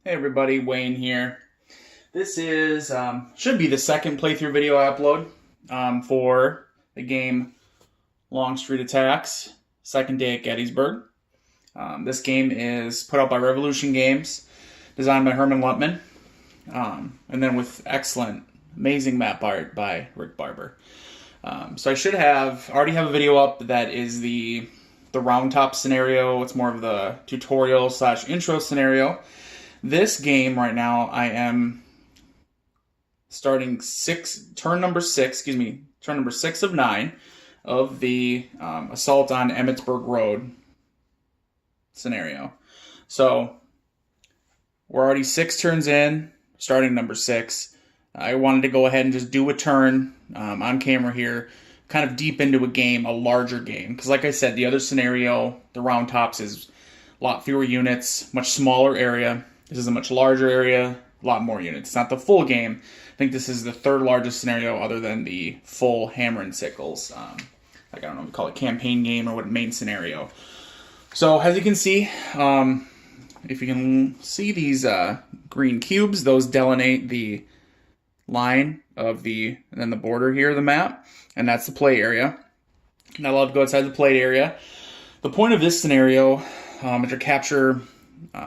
Hey everybody, Wayne here. This is, should be the second playthrough video I upload for the game Longstreet Attacks, second day at Gettysburg. This game is put out by Revolution Games, designed by Hermann Luttmann, and then with excellent, amazing map art by Rick Barber. So I should already have a video up that is the round top scenario. It's more of the tutorial / intro scenario. This game right now, I am starting turn number six of 9 of the assault on Emmitsburg Road scenario. So we're already 6 turns in, starting number 6. I wanted to go ahead and just do a turn on camera here, kind of deep into a game, a larger game. Because like I said, the other scenario, the round tops, is a lot fewer units, much smaller area. This is a much larger area, a lot more units. It's not the full game. I think this is the third largest scenario other than the full Hammer and Sickles. I don't know if you call it campaign game or what main scenario. So as you can see, if you can see these green cubes, those delineate the line of and then the border here of the map, and that's the play area. And I love to go outside the play area. The point of this scenario is to capture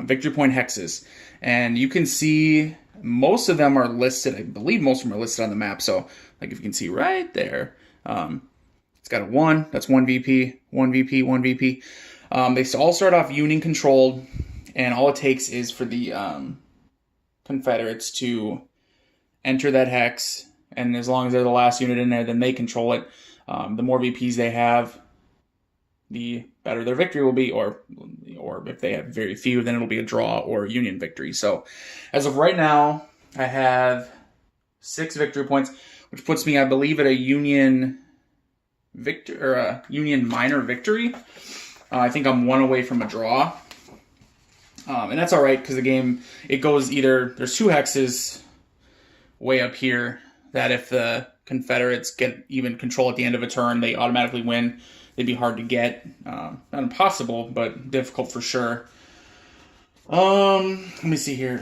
victory point hexes, and you can see most of them are listed. I believe most of them are listed on the map. So like if you can see right there, it's got a 1, that's 1 VP, 1 VP, 1 VP. They all start off Union controlled, and all it takes is for the Confederates to enter that hex, and as long as they're the last unit in there, then they control it. The more VPs they have, the better their victory will be, or if they have very few, then it'll be a draw or a Union victory. So as of right now, I have 6 victory points, which puts me, I believe, at a Union victory or a Union minor victory. I think I'm 1 away from a draw, and that's all right because the game, it goes either, there's 2 hexes way up here that if the Confederates get even control at the end of a turn, they automatically win. They'd be hard to get. Not impossible, but difficult for sure. Let me see here.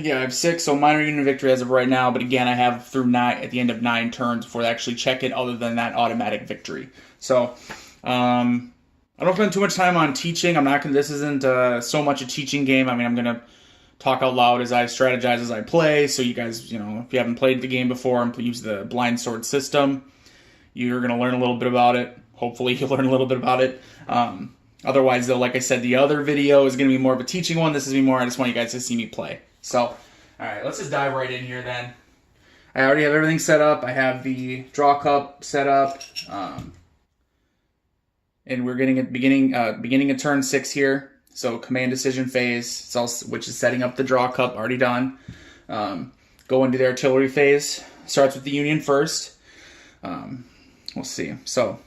Yeah, I have 6, so minor Union victory as of right now. But again, I have through 9 at the end of 9 turns before they actually check it, other than that automatic victory. So, I don't spend too much time on teaching. I'm not gonna. This isn't so much a teaching game. I mean, I'm gonna talk out loud as I strategize as I play. So you guys, if you haven't played the game before and use the blind sword system, you're gonna learn a little bit about it. Hopefully you'll learn a little bit about it. Otherwise, though, like I said, the other video is going to be more of a teaching one. This is more, I just want you guys to see me play. So, all right, let's just dive right in here then. I already have everything set up. I have the draw cup set up. And we're getting at beginning of turn 6 here. So command decision phase, which is setting up the draw cup, already done. Go into the artillery phase. Starts with the Union first. We'll see. So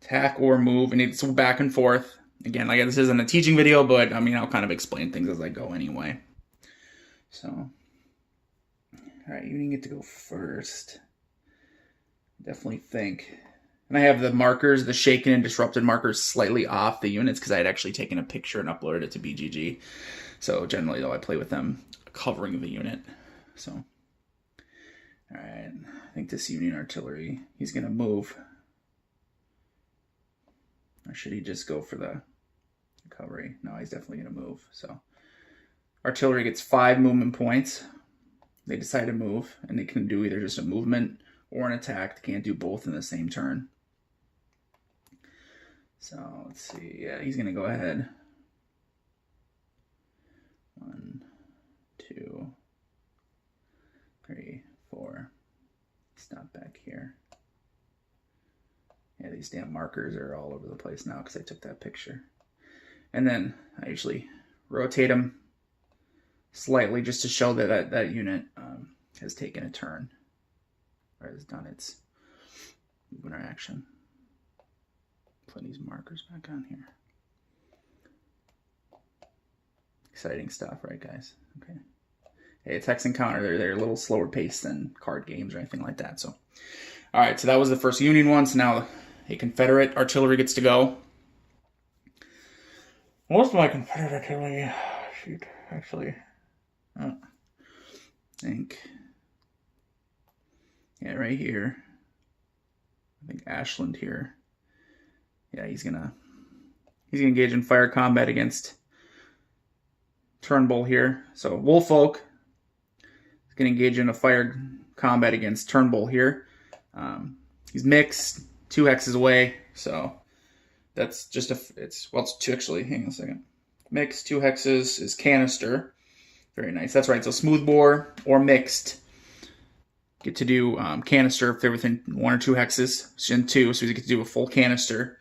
attack or move, and it's back and forth. Again, like this isn't a teaching video, but I mean, I'll kind of explain things as I go anyway. So, all right, Union get to go first. Definitely think. And I have the markers, the shaken and disrupted markers, slightly off the units because I had actually taken a picture and uploaded it to BGG. So generally, though, I play with them covering the unit. So, all right, I think this Union artillery, he's going to move. Or should he just go for the recovery? No, he's definitely going to move. So artillery gets 5 movement points. They decide to move, and they can do either just a movement or an attack. They can't do both in the same turn. So let's see. Yeah, he's going to go ahead. 1, 2, 3, 4. Stop back here. Yeah, these damn markers are all over the place now because I took that picture. And then I usually rotate them slightly just to show that that unit has taken a turn or has done its movement or action. Put these markers back on here. Exciting stuff, right, guys? Okay. Hey, attacks and counter, they're a little slower paced than card games or anything like that. So, all right, so that was the first Union one. So now a Confederate artillery gets to go. Most of my Confederate artillery sheet, actually. Oh, I think. Yeah, right here. I think Ashland here. Yeah, he's gonna engage in fire combat against Turnbull here. So Woolfolk is gonna engage in a fire combat against Turnbull here. He's mixed, 2 hexes away, so that's just it's 2 actually. Hang on a second. Mixed, 2 hexes is canister. Very nice. That's right. So smoothbore or mixed get to do canister if they're within 1 or 2 hexes. Shin 2, so he gets to do a full canister.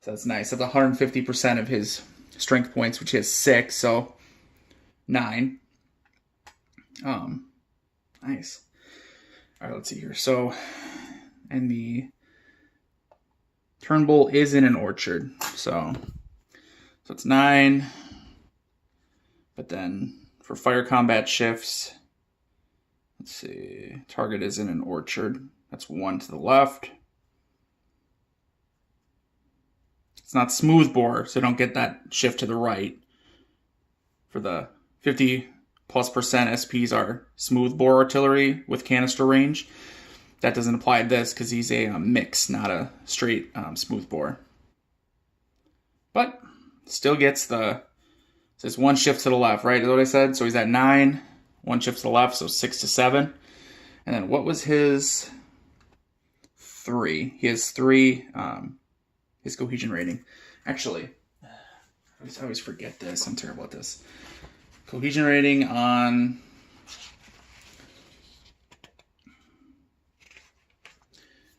So that's nice. That's 150% of his strength points, which he has 6, so 9. Nice. All right, let's see here. So, and the Turnbull is in an orchard, so it's 9. But then for fire combat shifts, let's see, target is in an orchard. That's 1 to the left. It's not smoothbore, so don't get that shift to the right. For the 50+% SPs are smoothbore artillery with canister range. That doesn't apply to this because he's a mix, not a straight smoothbore. But still gets the, says 1 shift to the left, right? Is what I said? So he's at 9, 1 shift to the left, so 6 to 7. And then what was his 3? He has 3, his cohesion rating. Actually, I always forget this. I'm terrible at this. Cohesion rating on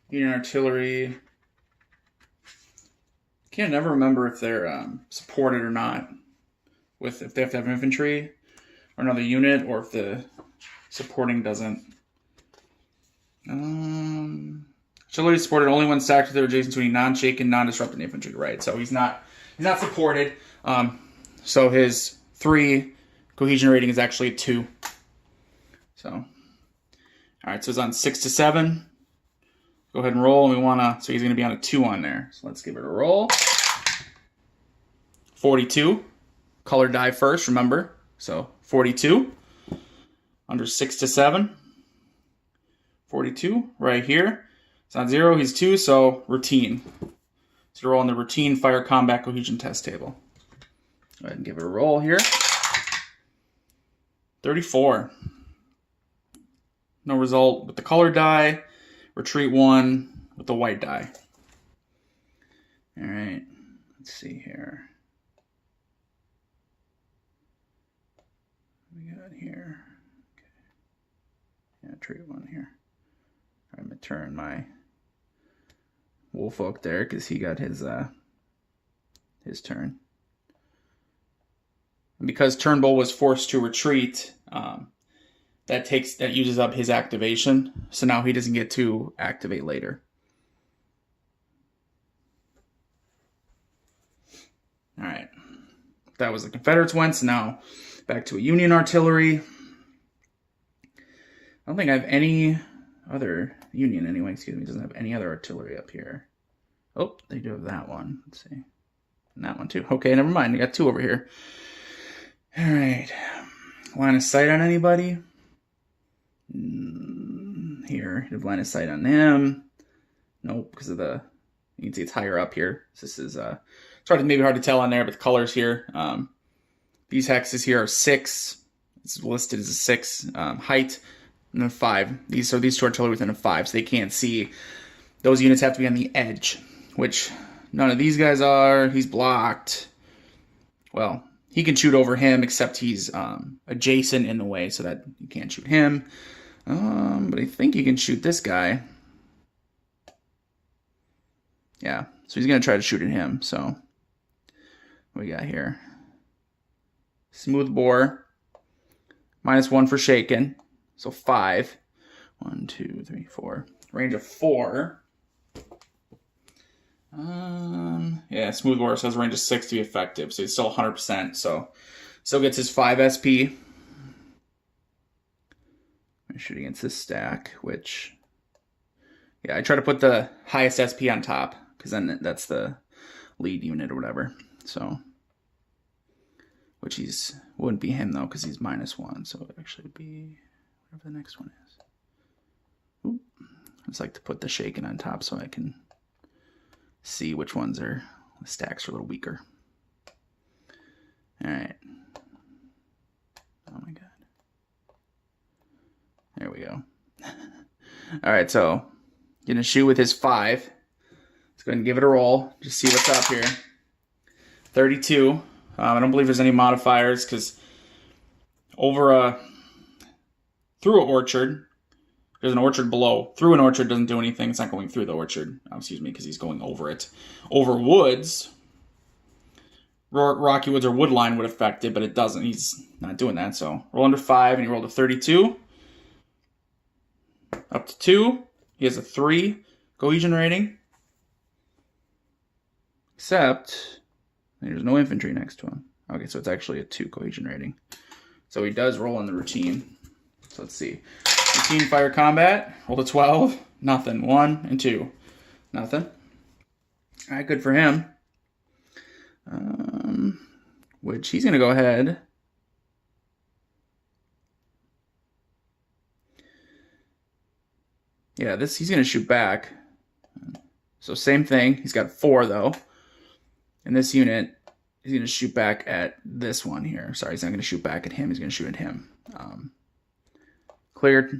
Union artillery. Can't never remember if they're supported or not. If they have to have infantry or another unit, or if the supporting doesn't. Artillery supported only when stacked with their adjacent to any non-shaken, non-disrupted infantry. Right, so he's not supported. So his 3 cohesion rating is actually a 2. So, all right, so it's on 6 to 7. Go ahead and roll, and so he's going to be on a 2 on there. So let's give it a roll. 42. Color die first, remember. So 42. Under 6 to 7. 42, right here. It's on 0, he's 2, so routine. So roll on the routine fire combat cohesion test table. Go ahead and give it a roll here. 34. No result with the color die. Retreat 1 with the white die. All right, let's see here. What we got here? Okay. Yeah, retreat 1 here. I'm gonna turn my Woolfolk there because he got his turn. And because Turnbull was forced to retreat, that uses up his activation. So now he doesn't get to activate later. All right, that was the Confederates went. So now back to a Union artillery. I don't think I have any other Union anyway. Excuse me, doesn't have any other artillery up here. Oh, they do have that one. Let's see, and that one too. Okay, never mind. We got 2 over here. All right, line of sight on anybody? Here, you have line of sight on him. Nope, because of you can see it's higher up here. So this is it's maybe hard to tell on there, but the colors here. These hexes here are 6. It's listed as a 6 height, and then 5. These 2 artillery within a 5, so they can't see. Those units have to be on the edge, which none of these guys are. He's blocked. Well, he can shoot over him, except he's adjacent in the way, so that you can't shoot him. But I think you can shoot this guy. Yeah, so he's going to try to shoot at him. So what we got here? Smooth bore. -1 for shaken. So 5. 1, 2, 3, 4. Range of 4. Yeah, smooth bore says range of 6 to be effective. So he's still 100%. So still gets his 5 SP. I'm shooting against this stack, which, yeah, I try to put the highest SP on top, because then that's the lead unit or whatever. So which wouldn't be him though because he's -1, so it would actually be whatever the next one is. Oop. I just like to put the shaken on top so I can see which ones the stacks are a little weaker. All right. Oh my god. There we go. All right, so gonna shoot with his 5. Let's go ahead and give it a roll. Just see what's up here. 32. I don't believe there's any modifiers because through an orchard, there's an orchard below. Through an orchard doesn't do anything. It's not going through the orchard. Excuse me, because he's going over it. Over woods, rocky woods or wood line would affect it, but it doesn't. He's not doing that. So roll under 5, and he rolled a 32. Up to 2. He has a 3 cohesion rating. Except there's no infantry next to him. Okay, so it's actually a 2 cohesion rating. So he does roll in the routine. So let's see. Routine fire combat. Rolled a 12. Nothing. 1 and 2. Nothing. All right, good for him. Which he's going to go ahead. Yeah, he's going to shoot back. So same thing. He's got 4 though. In this unit, he's going to shoot back at this one here. Sorry, he's not going to shoot back at him. He's going to shoot at him. Clear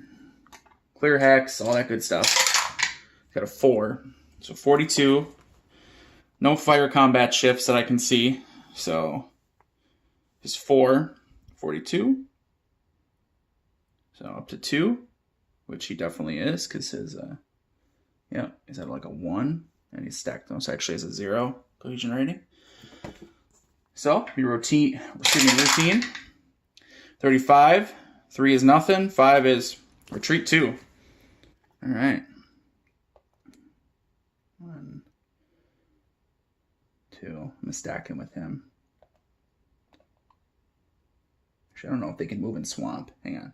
hex, all that good stuff. He's got a 4. So 42. No fire combat shifts that I can see. So his 4, 42. So up to 2, which he definitely is because his, he's at like a 1. And he's stacked those. Actually has a 0 cohesion rating. So we routine. 35. 3 is nothing. 5 is retreat 2. All right. 1, 2. I'm gonna stack him with him. Actually, I don't know if they can move in swamp. Hang on.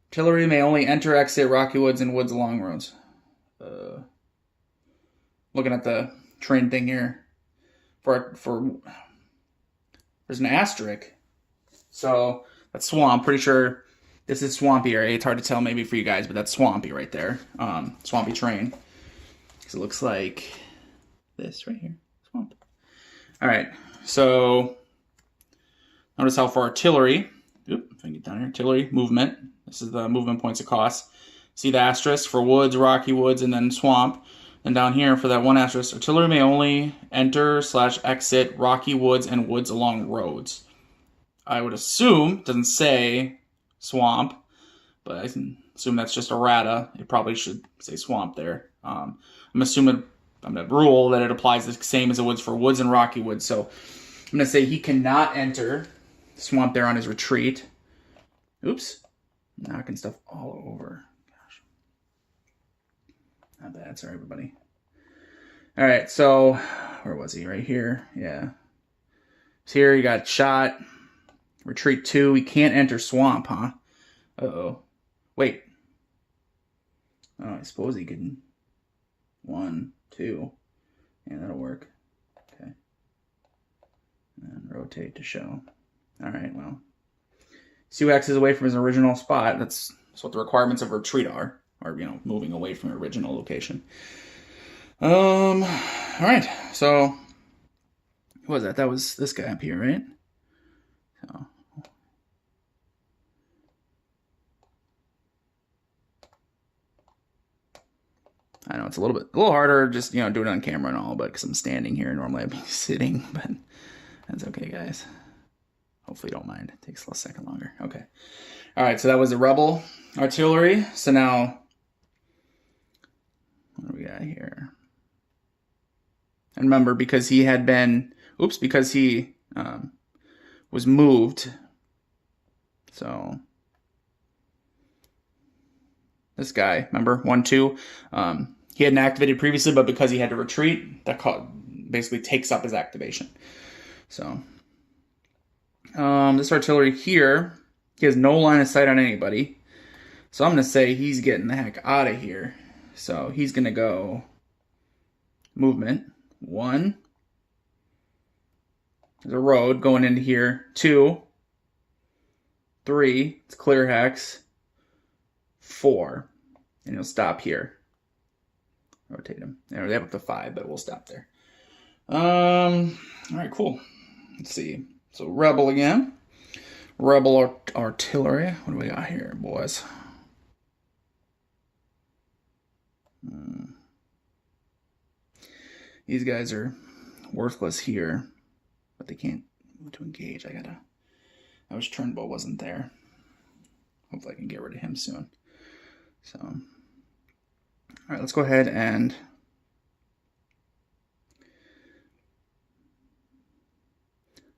Artillery may only enter, exit rocky woods and woods along roads. Looking at the train thing here, for there's an asterisk, so that's swamp. Pretty sure this is swampy area. It's hard to tell maybe for you guys, but that's swampy right there. Swampy terrain. Because it looks like this right here, swamp. All right, so notice how for artillery, if I can get down here, artillery movement. This is the movement points it costs. See the asterisk for woods, rocky woods, and then swamp. And down here for that one asterisk, artillery may only enter / exit rocky woods and woods along roads. I would assume, it doesn't say swamp, but I can assume that's just errata. It probably should say swamp there. I'm assuming, I'm going to rule that it applies the same as it would for woods and rocky woods. So I'm going to say he cannot enter swamp there on his retreat. Oops. Knocking stuff all over. Not bad. Sorry, everybody. All right, so where was he? Right here. Yeah. So here he got shot. Retreat 2. He can't enter swamp, huh? Uh-oh. Wait. Oh, I suppose he can. 1, 2. Yeah, that'll work. Okay. And rotate to show. All right, well. 2x is away from his original spot. That's what the requirements of retreat are. Or, moving away from your original location. All right. So, what was that? That was this guy up here, right? So, I know it's a little harder just, doing it on camera and all, but because I'm standing here, normally I'd be sitting, but that's okay, guys. Hopefully you don't mind. It takes a second longer. Okay. All right. So that was the rebel artillery. So now, what do we got here? And remember, because he had been, because he was moved. So this guy, remember, 1, 2, he hadn't activated previously, but because he had to retreat, that basically takes up his activation. So this artillery here, he has no line of sight on anybody. So I'm going to say he's getting the heck out of here. So he's going to go movement 1, There's a road going into here. 2, 3, it's clear hex. 4, and you'll stop here. Rotate them. They have up to 5, but we'll stop there. All right, cool. Let's see. So rebel again. Rebel artillery. What do we got here, boys? These guys are worthless here, but they can't move to engage. I wish Turnbull wasn't there. Hopefully I can get rid of him soon. So, all right, let's go ahead and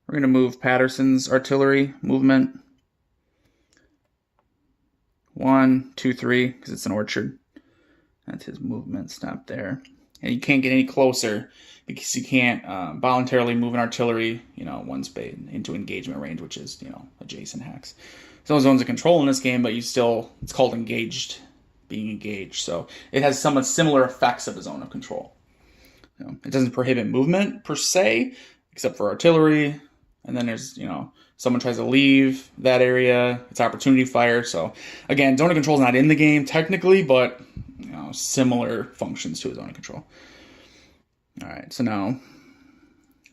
we're going to move Patterson's artillery movement. 1, 2, 3, because it's an orchard. That's his movement. Stop there. And you can't get any closer because you can't voluntarily move an artillery, one space into engagement range, which is, adjacent hex. There's no zones of control in this game, but it's called engaged, being engaged. So it has somewhat similar effects of a zone of control. It doesn't prohibit movement per se, except for artillery. And then there's, someone tries to leave that area, it's opportunity fire. So again, zone of control is not in the game technically, but similar functions to a zone of control. All right, so now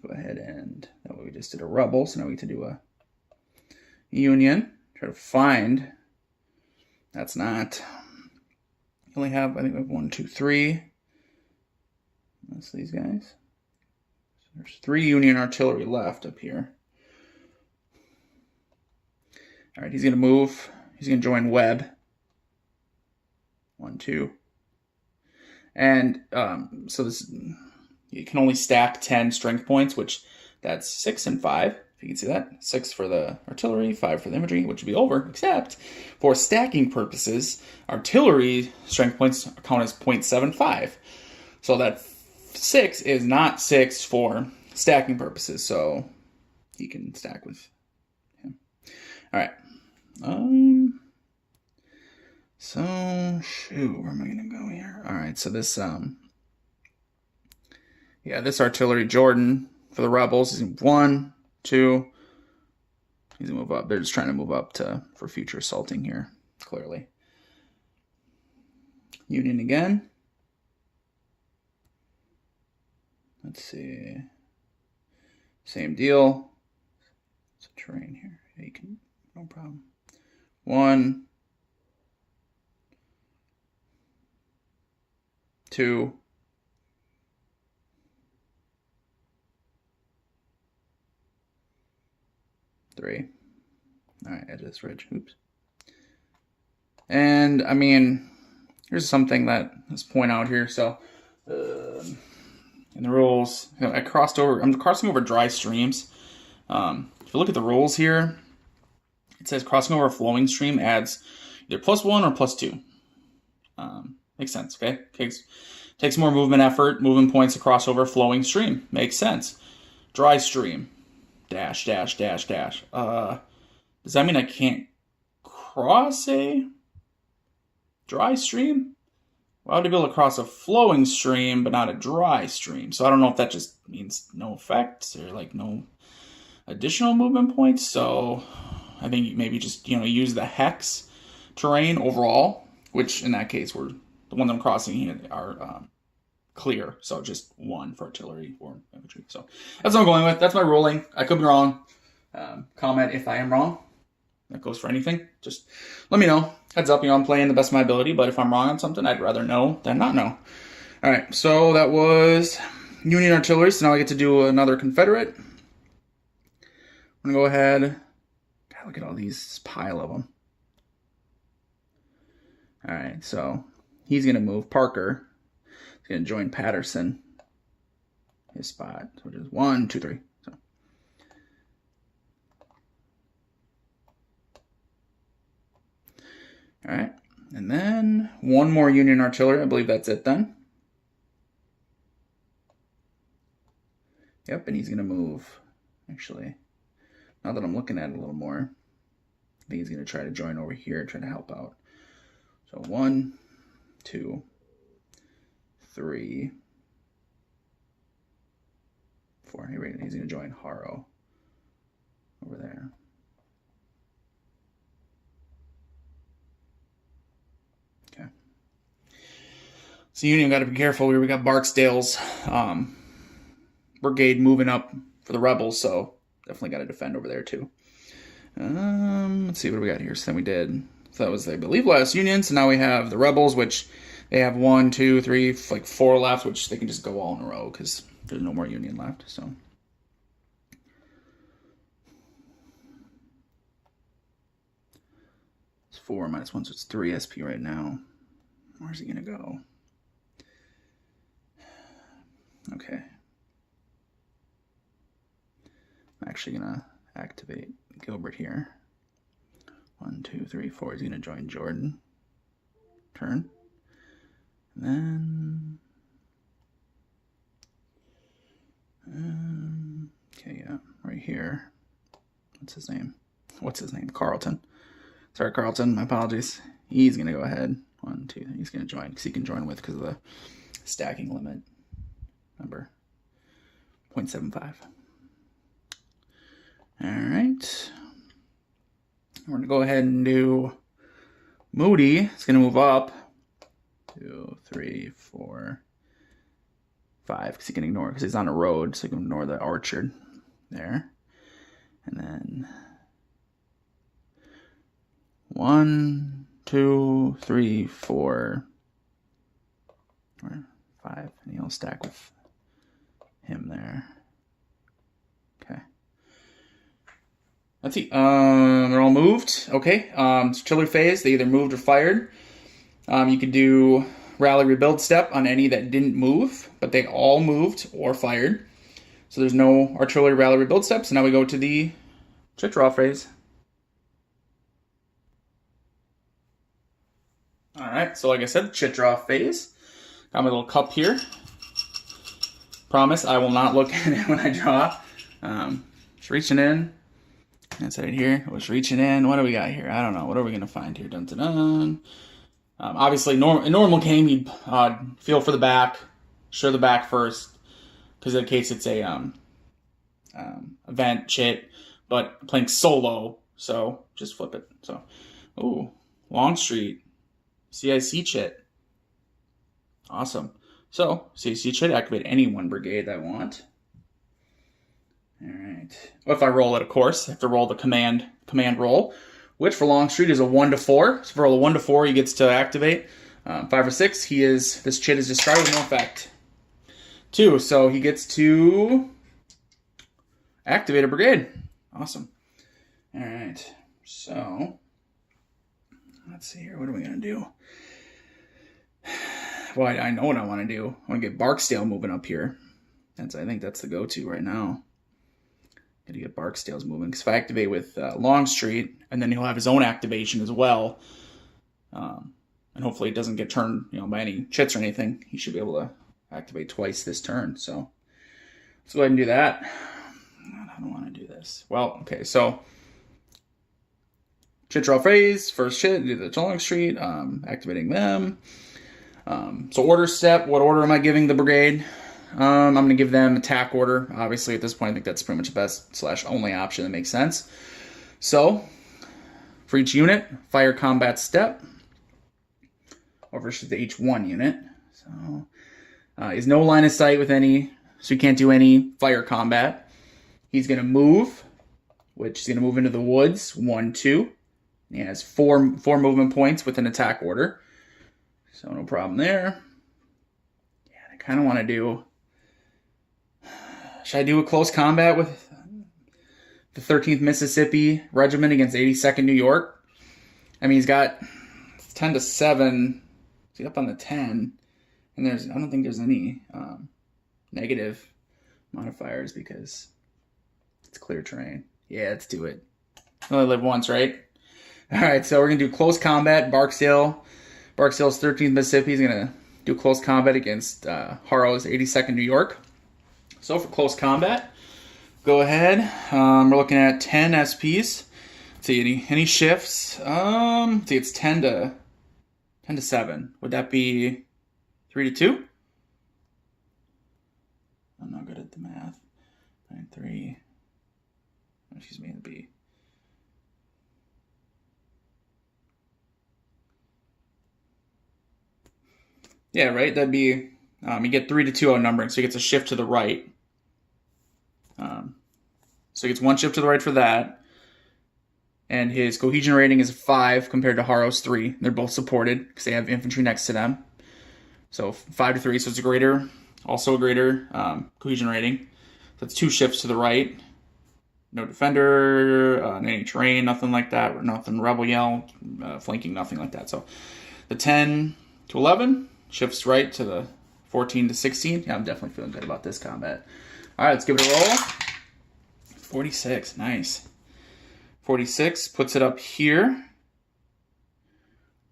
go ahead and we just did a rebel. So now we get to do a union. Try to find. That's not. You only have, I think we have 1, 2, 3. That's these guys. So there's 3 Union artillery left up here. All right, he's going to move. He's going to join Webb. 1, 2. And so this, you can only stack 10 strength points, which that's 6 and 5. If you can see that. 6 for the artillery, 5 for the infantry, which would be over, except for stacking purposes, artillery strength points count as 0.75. So that 6 is not 6 for stacking purposes, so he can stack with him. All right. So, shoot, where am I going to go here? All right, so this, this artillery, Jordan, for the rebels, is 1, 2. He's going to move up. They're just trying to move up for future assaulting here, clearly. Union again. Let's see. Same deal. It's a terrain here. Yeah, you can, no problem. 1, 2, 3. All right, edge this ridge. Oops. And I mean, here's something that let's point out here. So, in the rules, I'm crossing over dry streams. If you look at the rules here, it says crossing over a flowing stream adds either +1 or +2. Makes sense, okay? Takes more movement effort, moving points to cross over a flowing stream. Makes sense. Dry stream. Dash, dash, dash, dash. Does that mean I can't cross a dry stream? Well, I would be able to cross a flowing stream, but not a dry stream. So I don't know if that just means no effect or like no additional movement points. So I think maybe just, use the hex terrain overall, which in that case, the ones I'm crossing here are clear. So just 1 for artillery or infantry. So that's what I'm going with. That's my ruling. I could be wrong. Comment if I am wrong. That goes for anything. Just let me know. Heads up, I'm playing the best of my ability, but if I'm wrong on something, I'd rather know than not know. All right, so that was Union artillery. So now I get to do another Confederate. I'm going to go ahead. God, look at all these pile of them. All right, so he's going to move Parker. He's going to join Patterson. His spot, which is 1, 2, 3. So. All right, and then 1 more Union artillery. I believe that's it then. Yep, and he's going to move. Actually, now that I'm looking at it a little more, I think he's going to try to join over here, try to help out. So 1, 2, 3, 4. He's going to join Haro. So Union got to be careful. We got Barksdale's brigade moving up for the rebels, so definitely got to defend over there too. Let's see what we got here. So then we did. So that was, I believe, last Union. So now we have the rebels, which they have 1, 2, 3, like 4 left, which they can just go all in a row because there's no more Union left. So. It's 4 minus 1, so it's 3 SP right now. Where's he going to go? Okay. I'm actually going to activate Gilbert here. 1, 2, 3, 4. He's going to join Jordan. Turn. And then... okay, yeah. Right here. What's his name? Carlton. Sorry, Carlton. My apologies. He's going to go ahead. 1, 2. He's going to join because he can join with because of the stacking limit. Remember, 0.75. All right. We're going to go ahead and do Moody. It's going to move up. 2, 3, 4, 5 because he can ignore because he's on a road, so he can ignore the orchard there. And then 1, 2, 3, 4, or 5, and he'll stack with him there. Okay. Let's see. They're all moved. Okay. It's artillery phase. They either moved or fired. You could do rally rebuild step on any that didn't move, but they all moved or fired. So there's no artillery rally rebuild steps. So now we go to the chit draw phase. All right, so like I said, chit draw phase. Got my little cup here. Promise I will not look at it when I draw. Just reaching in. That's right here. I was reaching in. What do we got here? I don't know. What are we going to find here? Dun, dun, dun. Obviously, in normal game, you'd feel for the back. Show the back first. Because in case it's a event, chit. But playing solo, so just flip it. So, ooh, Longstreet. CIC chit. Awesome. So, CIC chit, activate any one brigade I want. Alright. Well, if I roll it, of course, I have to roll the command roll, which for Longstreet is a 1 to 4. So, if I roll a 1 to 4, he gets to activate. 5 or 6, this chit is discarded with no effect. 2, so he gets to activate a brigade. Awesome. Alright. So, let's see here. What are we going to do? Well, I know what I want to do. I want to get Barksdale moving up here. I think that's the go-to right now. Got to get Barksdale's moving. Because if I activate with Longstreet, and then he'll have his own activation as well, and hopefully it doesn't get turned by any chits or anything, he should be able to activate twice this turn. So let's go ahead and do that. I don't want to do this. Well, okay, so chit draw phase, first chit, do the Longstreet, activating them. So order step, what order am I giving the brigade? I'm going to give them attack order. Obviously, at this point, I think that's pretty much the best / only option that makes sense. So, for each unit, fire combat step over to the H1 unit. So, is no line of sight with any, so he can't do any fire combat. He's going to move, which is going to move into the woods, 1, 2. He has four movement points with an attack order. So no problem there. Yeah, I kind of want to do... Should I do a close combat with the 13th Mississippi Regiment against 82nd New York? I mean, he's got 10 to 7. He's up on the 10. And I don't think there's any negative modifiers because it's clear terrain. Yeah, let's do it. I only live once, right? All right, so we're going to do close combat. Barksdale's 13th Mississippi is going to do close combat against Harrow's 82nd New York. So for close combat, go ahead. We're looking at 10 SPs. Let's see, any shifts? Let's see, it's 10 to 7. Would that be 3 to 2? I'm not good at the math. 9, 3. Excuse me, it'd be... Yeah, right? That'd be, you get 3 to 2 outnumbering, so he gets a shift to the right. So he gets 1 shift to the right for that. And his cohesion rating is 5 compared to Haro's 3. They're both supported because they have infantry next to them. So 5 to 3, so it's a greater, also a greater cohesion rating. So it's 2 shifts to the right. No defender, any terrain, nothing like that. Nothing rebel yell, flanking, nothing like that. So the 10 to 11 shifts right to the 14 to 16. Yeah, I'm definitely feeling good about this combat. All right, let's give it a roll. 46, nice. 46 puts it up here.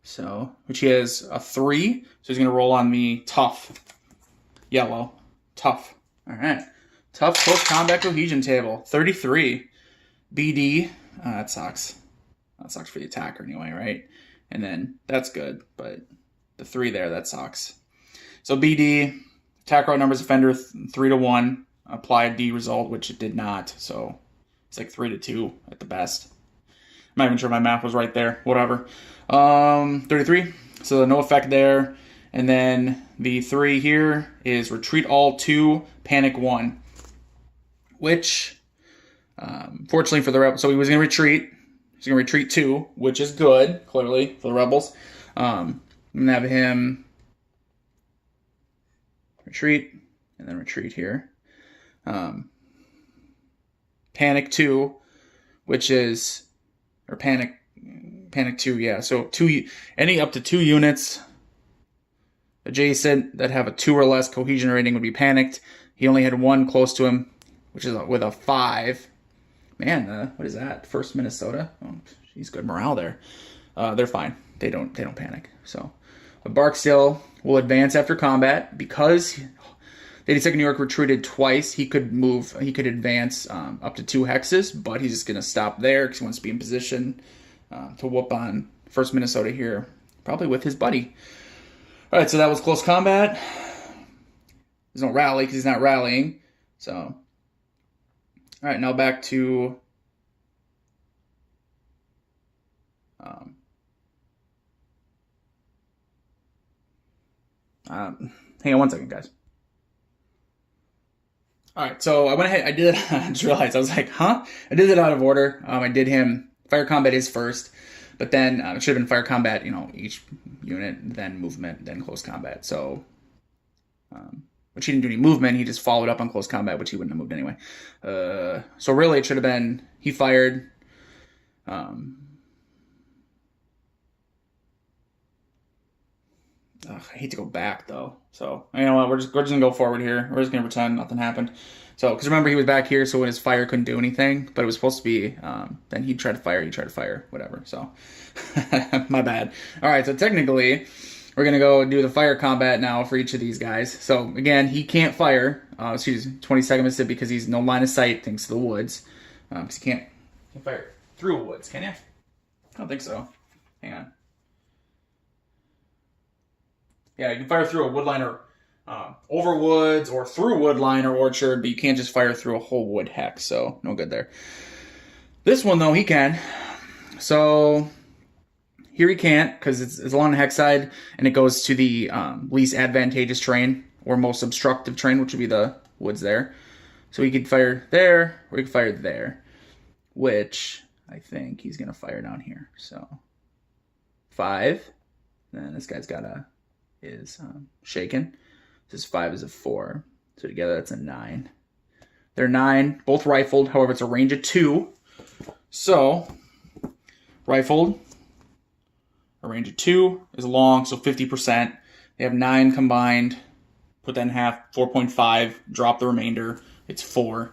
So, which he has a 3. So he's going to roll on me tough. Yellow. Tough. All right. Tough close combat cohesion table. 33. BD. That sucks. That sucks for the attacker anyway, right? And then that's good. But the 3 there, that sucks. So BD. Attacker outnumbers offender 3 to 1. Applied D result, which it did not. So it's like 3 to 2 at the best. I'm not even sure my math was right there. Whatever. 33. So no effect there. And then the 3 here is retreat all 2, panic 1. Which, fortunately for the rebels, so he was going to retreat. He's going to retreat 2, which is good, clearly, for the rebels. I'm going to have him retreat, and then retreat here. Panic 2, which is, or panic 2, yeah. So any up to 2 units adjacent that have a 2 or less cohesion rating would be panicked. He only had 1 close to him, which is with a 5. Man, what is that? 1st Minnesota? Oh, geez, good morale there. They're fine. They don't panic. So, Barksdale will advance after combat because the 82nd New York retreated twice. He could advance up to 2 hexes, but he's just going to stop there because he wants to be in position to whoop on 1st Minnesota here, probably with his buddy. All right, so that was close combat. There's no rally because he's not rallying. So, all right, now back to hang on one second, guys. All right, so I went ahead. I did it. I just realized I was like, huh? I did it out of order. I did him. Fire combat is first, but then it should have been fire combat. Each unit, then movement, then close combat. So, which he didn't do any movement. He just followed up on close combat, which he wouldn't have moved anyway. So really, it should have been he fired. I hate to go back though. So you know what? We're just gonna go forward here. We're just gonna pretend nothing happened. So because remember he was back here, so when his fire couldn't do anything, but it was supposed to be. Then he tried to fire. Whatever. So my bad. All right. So technically, we're gonna go do the fire combat now for each of these guys. So again, he can't fire. Excuse me, 22nd Mississippi because he's no line of sight thanks to the woods. Because he can't fire through woods, can you? I don't think so. Hang on. Yeah, you can fire through a wood line or over woods or through a wood line or orchard, but you can't just fire through a whole wood hex, so no good there. This one, though, he can. So here he can't because it's along the hex side, and it goes to the least advantageous terrain or most obstructive terrain, which would be the woods there. So he could fire there or he could fire there, which I think he's going to fire down here. So 5. Then this guy's got is shaken. This 5 is a 4. So together that's a 9. They're 9, both rifled. However, it's a range of 2. So rifled, a range of 2 is long, so 50%. They have 9 combined. Put that in half, 4.5. Drop the remainder. It's 4.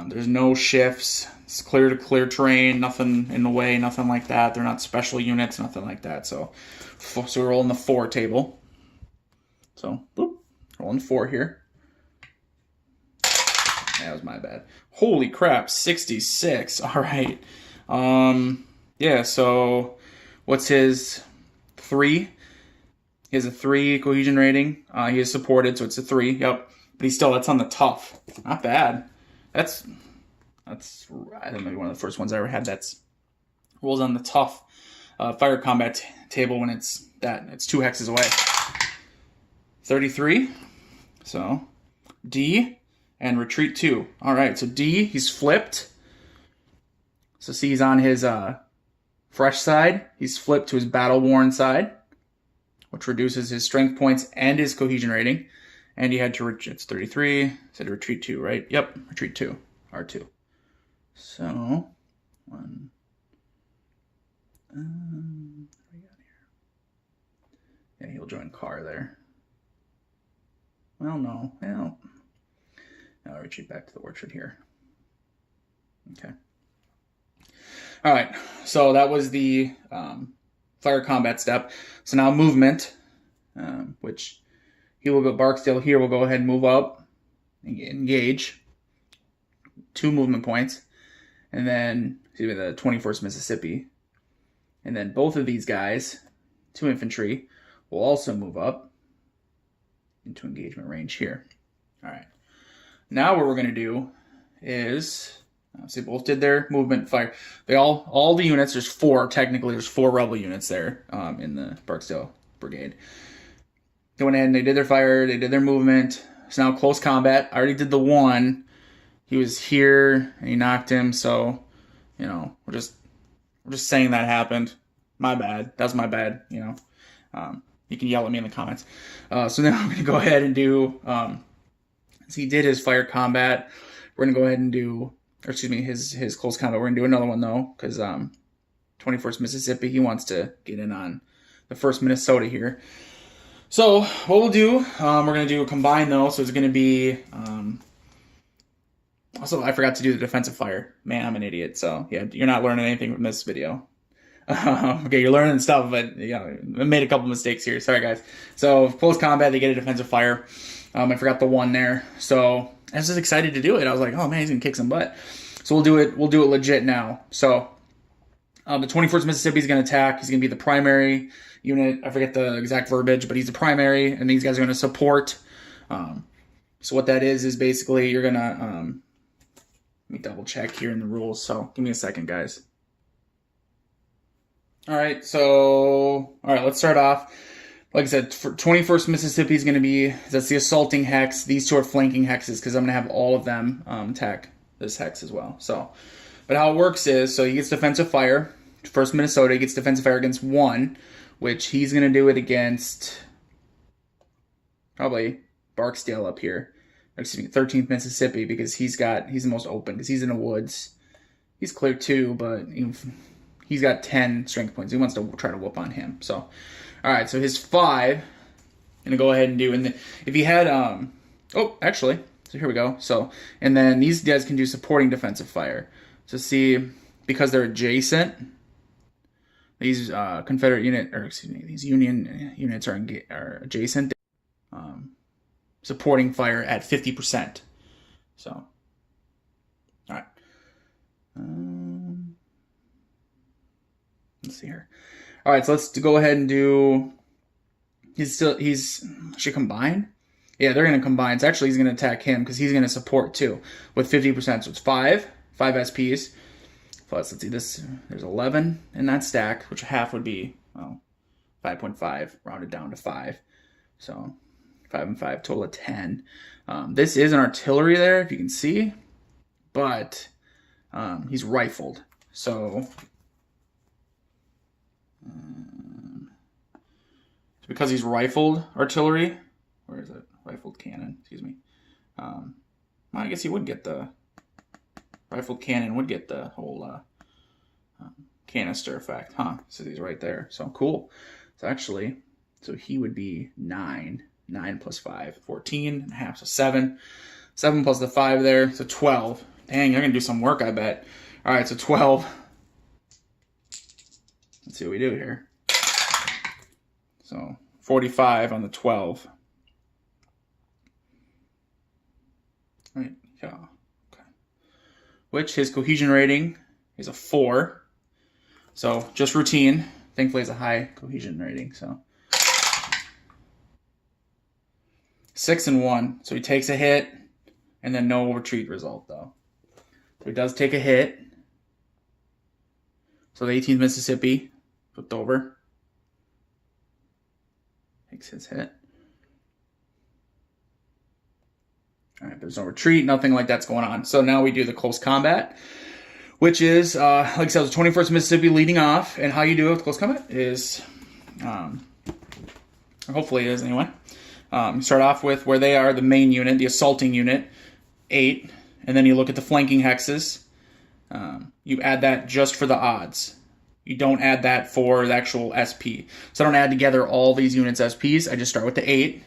There's no shifts. It's clear to clear terrain. Nothing in the way. Nothing like that. They're not special units. Nothing like that. So we're rolling the 4 table. So, boop, rolling 4 here. That was my bad. Holy crap, 66. All right. Yeah, so what's his 3? He has a 3 cohesion rating. He is supported, so it's a 3. Yep. But that's on the tough. Not bad. That's I think maybe one of the first ones I ever had that's rolls on the tough fire combat table when it's 2 hexes away. 33. So D and retreat 2. All right, so D, he's flipped. So see, he's on his fresh side. He's flipped to his battle-worn side, which reduces his strength points and his cohesion rating. And he had to, it's 33, said retreat 2, right? Yep, retreat 2, R2. So, one, what do we got here? Yeah, he'll join car there. Well, no, well, I'll retreat back to the orchard here. Okay. All right, so that was the fire combat step. So now movement, which he will go, Barksdale here will go ahead and move up, engage, 2 movement points, and then see the 21st Mississippi. And then both of these guys, 2 infantry, will also move up into engagement range here. All right. Now what we're going to do is, so they both did their movement fire. They all the units, there's 4, technically there's 4 rebel units there in the Barksdale Brigade. They went ahead and they did their fire, they did their movement. It's now close combat. I already did the one. He was here and he knocked him, so you know, we're just saying that happened. My bad. That's my bad, you know. You can yell at me in the comments. So now I'm gonna go ahead and do so he did his fire combat. We're gonna go ahead and do, or excuse me, his close combat. We're gonna do another one though, because 21st Mississippi, he wants to get in on the 1st Minnesota here. So what we'll do, we're going to do a combine though, so it's going to be, also I forgot to do the defensive fire. Man, I'm an idiot, so yeah, you're not learning anything from this video. Okay, you're learning stuff, but yeah, I made a couple mistakes here, sorry guys. So close combat, they get a defensive fire. I forgot the 1 there, so I was just excited to do it. I was like, oh man, he's going to kick some butt. So we'll do it legit now. So the 21st Mississippi is going to attack. He's going to be the primary unit. I forget the exact verbiage, but he's the primary, and these guys are going to support. So what that is basically you're going to, let me double check here in the rules. So give me a second, guys. All right, let's start off. Like I said, for 21st Mississippi is going to be, that's the assaulting hex. These 2 are flanking hexes because I'm going to have all of them attack this hex as well. So, but how it works is, so he gets defensive fire. 1st Minnesota, he gets defensive fire against 1, which he's going to do it against probably Barksdale up here. Excuse me, 13th Mississippi, because he's the most open, because he's in the woods. He's clear too, but he's got 10 strength points. He wants to try to whoop on him. So, all right, so his 5, I'm going to go ahead and do, and if he had, oh, actually, so here we go. So, and then these guys can do supporting defensive fire. So see, because they're adjacent, these Confederate unit, or excuse me, these Union units are adjacent, supporting fire at 50%. So, all right. Let's see here. All right, so let's go ahead and do. Should combine. Yeah, they're going to combine. So actually, he's going to attack him because he's going to support too with 50%. So it's 5 SPs. Plus, let's see, there's 11 in that stack, which half would be, well, 5.5, rounded down to 5. So 5 and 5, total of 10. This is an artillery there, if you can see, but he's rifled. So because he's rifled artillery, where is it? Rifled cannon, excuse me. Well, I guess he would get the rifled cannon, would get the whole canister effect, huh? So he's right there. So cool. So actually, so he would be 9. 9 plus 5, 14 and a half, so 7. 7 plus the 5 there, so 12. Dang, you're going to do some work, I bet. All right, so 12. Let's see what we do here. So 45 on the 12. Right, yeah. Okay. Which his cohesion rating is a 4. So just routine. Thankfully, it's a high cohesion rating. So 6 and 1. So he takes a hit, and then no retreat result though. So he does take a hit. So the 18th 'flipped over. Takes his hit. All right, there's no retreat, nothing like that's going on. So now we do the close combat, which is, like I said, it was 21st Mississippi leading off. And how you do it with close combat is, hopefully it is anyway. You start off with where they are, the main unit, the assaulting unit, 8. And then you look at the flanking hexes. You add that just for the odds. You don't add that for the actual SP. So I don't add together all these units SPs. I just start with the 8.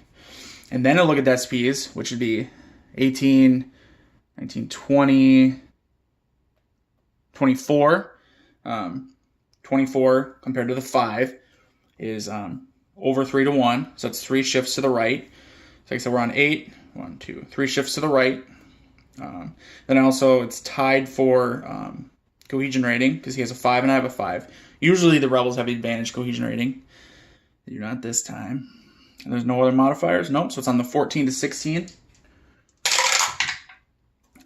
And then I look at the SPs, which would be 18, 19, 20, 24. 24 compared to the 5 is over 3 to 1. So it's 3 shifts to the right. So like I said, we're on 8. 1, 2, 3 shifts to the right. Then also it's tied for cohesion rating because he has a 5 and I have a 5. Usually the rebels have the advantage cohesion rating. They do not this time. And there's no other modifiers. Nope. So it's on the 14 to 16.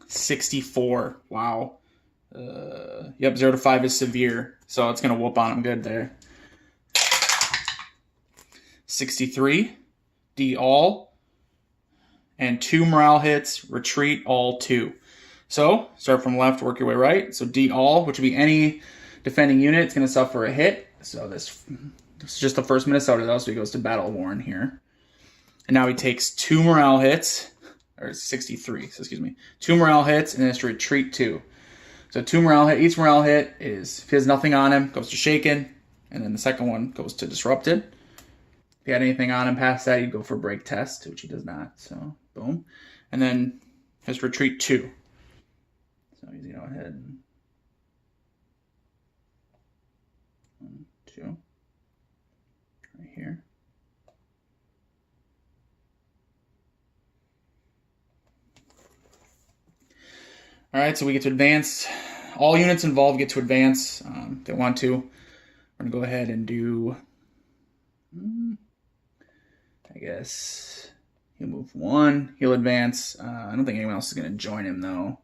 64. Wow. Yep. 0 to 5 is severe. So it's going to whoop on him good there. 63. D all. And 2 morale hits. Retreat all 2. So start from left, work your way right. So D all, which would be any defending unit, it's going to suffer a hit. So this is just the first Minnesota though, so he goes to battle worn here. And now he takes 2 morale hits, or 63, so excuse me. 2 morale hits, and then it's to retreat 2. So 2 morale hit, each morale hit is, if he has nothing on him, goes to shaken, and then the second one goes to disrupted. If he had anything on him past that, he'd go for break test, which he does not, so boom. And then his retreat 2. So he's going to go ahead and 1, 2, right here. All right, so we get to advance. All units involved get to advance. If they want to. We're going to go ahead and do, I guess, he'll move 1. He'll advance. I don't think anyone else is going to join him, though.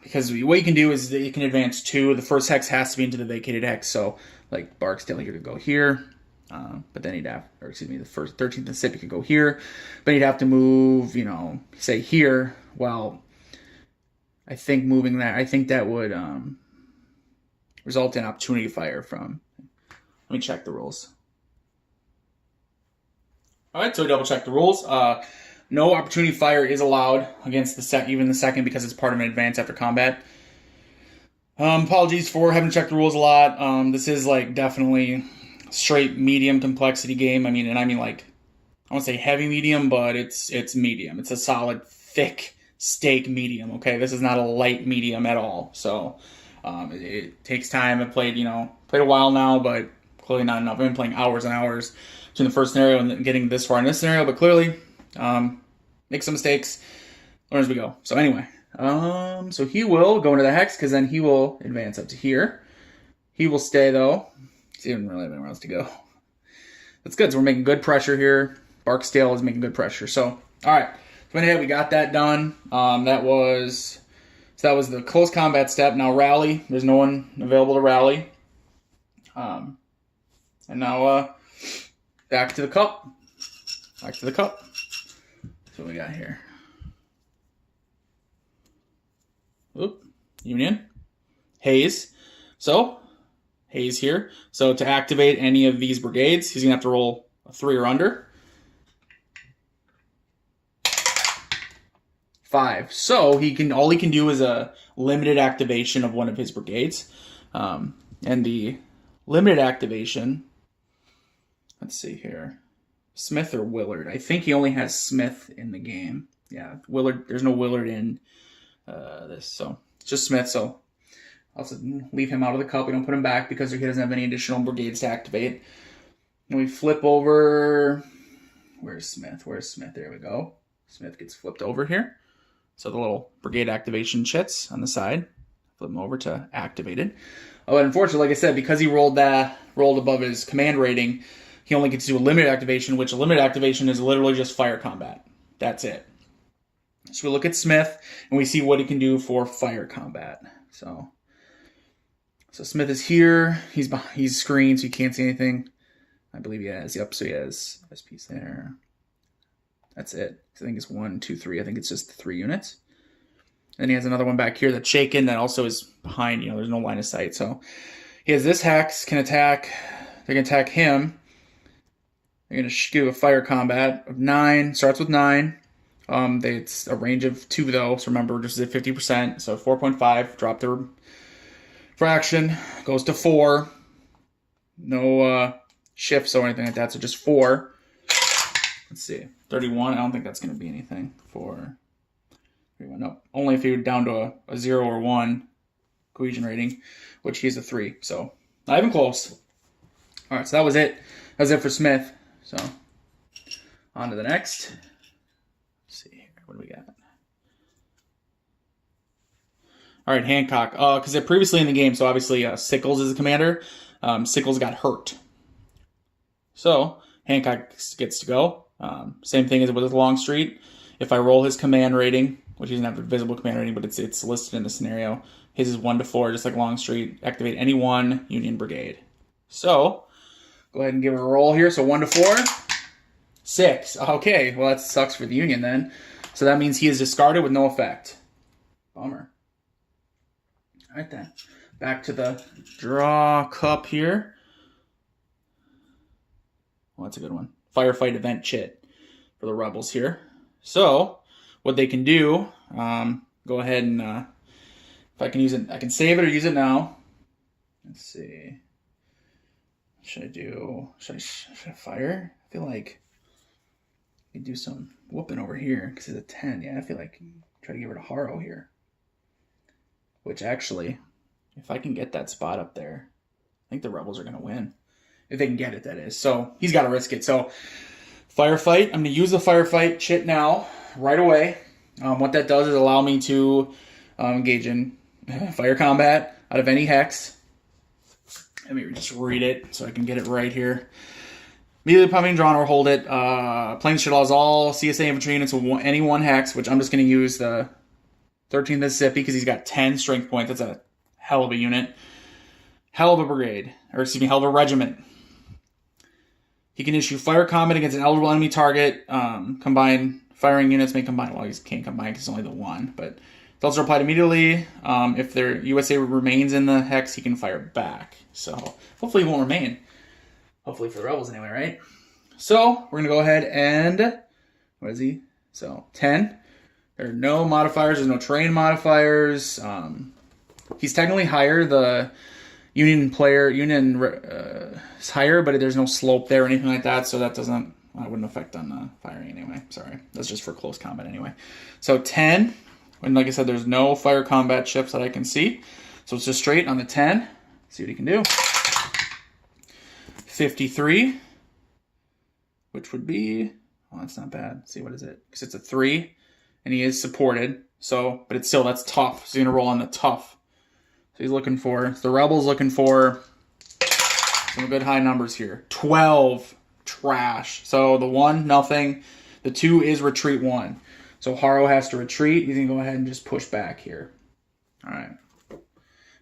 Because what you can do is that you can advance 2. The first hex has to be into the vacated hex. So, like, Barksdale here could go here. But then he'd have, or excuse me, the first 13th Mississippi could go here. But he'd have to move, you know, say here. Well, I think moving that, I think that would result in opportunity fire from, let me check the rules. All right, so we double check the rules. No opportunity fire is allowed against even the second because it's part of an advance after combat. Apologies for having checked the rules a lot. This is like definitely straight medium complexity game. I mean like, I won't say heavy medium, but it's medium. It's a solid thick steak medium. Okay, this is not a light medium at all. So it takes time. I played a while now, but clearly not enough. I've been playing hours and hours between the first scenario and getting this far in this scenario, but clearly make some mistakes, learn as we go. So anyway, so he will go into the hex because then he will advance up to here. He will stay though. He didn't really have anywhere else to go. That's good. So we're making good pressure here. Barksdale is making good pressure. So all right, so ahead, we got that done. That was the close combat step. Now rally. There's no one available to rally. And now back to the cup. Back to the cup. That's what we got here. Oop. Union. Hayes. So, Hayes here. So to activate any of these brigades, he's going to have to roll a 3 or under. 5. So all he can do is a limited activation of one of his brigades. And the limited activation, let's see here. Smith or Willard? I think he only has Smith in the game. Yeah, Willard. There's no Willard in this, so it's just Smith. So I'll leave him out of the cup. We don't put him back because he doesn't have any additional brigades to activate. And we flip over. Where's Smith? Where's Smith? There we go. Smith gets flipped over here. So the little brigade activation chits on the side. Flip him over to activated. Oh, and unfortunately, like I said, because he rolled above his command rating, he only gets to do a limited activation, which a limited activation is literally just fire combat. That's it. So we look at Smith, and we see what he can do for fire combat. So Smith is here. He's screened, so you can't see anything. I believe he has. Yep, so he has SPs there. That's it. I think it's 1, 2, 3. I think it's just 3 units. Then he has another one back here that's shaken that also is behind, there's no line of sight. So he has this hex, can attack. They can attack him. They're going to do a fire combat of 9. Starts with 9. It's a range of 2 though. So remember, just at 50%. So 4.5. Drop their fraction. Goes to 4. No shifts or anything like that. So just 4. Let's see. 31. I don't think that's going to be anything for 31. No. Only if you're down to a 0 or 1 cohesion rating, which he's a 3. So not even close. All right. So that was it. That was it for Smith. So on to the next. Let's see here. What do we got? All right, Hancock. Because they're previously in the game, so obviously Sickles is the commander. Sickles got hurt. So Hancock gets to go. Same thing as with Longstreet. If I roll his command rating, which he doesn't have a visible command rating, but it's listed in the scenario, his is 1 to 4, just like Longstreet. Activate any one Union brigade. So go ahead and give it a roll here. So 1 to 4, 6. Okay, well that sucks for the Union then. So that means he is discarded with no effect. Bummer. All right then. Back to the draw cup here. Well, that's a good one. Firefight event chit for the rebels here. So what they can do, go ahead and if I can use it, I can save it or use it now. Let's see. Should I fire? I feel like I could do some whooping over here because it's a 10. Yeah, I feel like try to get rid of Haro here. Which actually, if I can get that spot up there, I think the rebels are going to win. If they can get it, that is. So he's got to risk it. So firefight. I'm going to use the firefight chit now, right away. What that does is allow me to engage in fire combat out of any hex. Let me just read it so I can get it right here. Immediately upon being drawn or hold it, planes should allow all CSA infantry units with any one hex, which I'm just going to use the 13th Mississippi because he's got 10 strength points. That's a hell of a unit. Hell of a brigade. Or excuse me, hell of a regiment. He can issue fire combat against an eligible enemy target. Combine firing units may combine. Well, he can't combine because it's only the 1, but it's also applied immediately. If their USA remains in the hex, he can fire back. So hopefully he won't remain. Hopefully for the rebels anyway, right? So we're going to go ahead and, what is he? So 10. There are no modifiers. There's no terrain modifiers. He's technically higher. The Union is higher, but there's no slope there or anything like that. So that wouldn't affect on firing anyway. Sorry. That's just for close combat anyway. So 10. And like I said, there's no fire combat ships that I can see. So it's just straight on the 10. See what he can do. 53. Which would be, well, that's not bad. Let's see, what is it? Because it's a 3. And he is supported. So, but it's still, that's tough. So you're going to roll on the tough. So he's looking for, the rebels looking for some good high numbers here. 12. Trash. So the 1, nothing. The 2 is retreat 1. So Haro has to retreat. He's going to go ahead and just push back here. All right.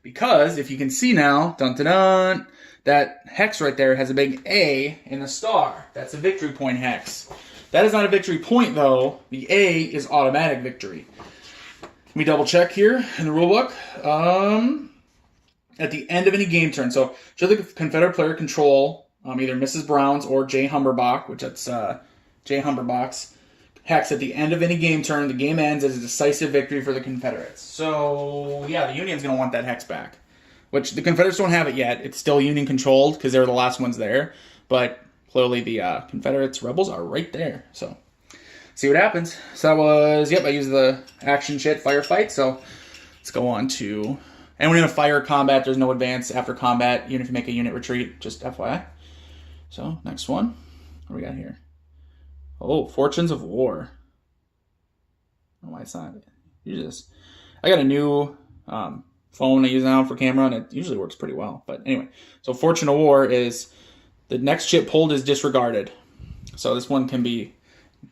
Because if you can see now, dun dun dun, that hex right there has a big A in the star. That's a victory point hex. That is not a victory point, though. The A is automatic victory. Let me double check here in the rulebook. At the end of any game turn, so should the Confederate player control either Mrs. Brown's or J. Humberbach, which that's J. Humberbach's hex at the end of any game turn, the game ends as a decisive victory for the Confederates. So, yeah, the Union's going to want that hex back, which the Confederates don't have it yet. It's still Union controlled because they're the last ones there, but clearly the Confederates rebels are right there. So, see what happens. So that was, yep, I used the action chit firefight. So let's go on to, and we're in a fire combat. There's no advance after combat, even if you make a unit retreat, just FYI. So next one, what do we got here? Oh, Fortunes of War. I don't know why it's not. I got a new phone I use now for camera, and it usually works pretty well. But anyway, so Fortune of War is the next chip pulled is disregarded. So this one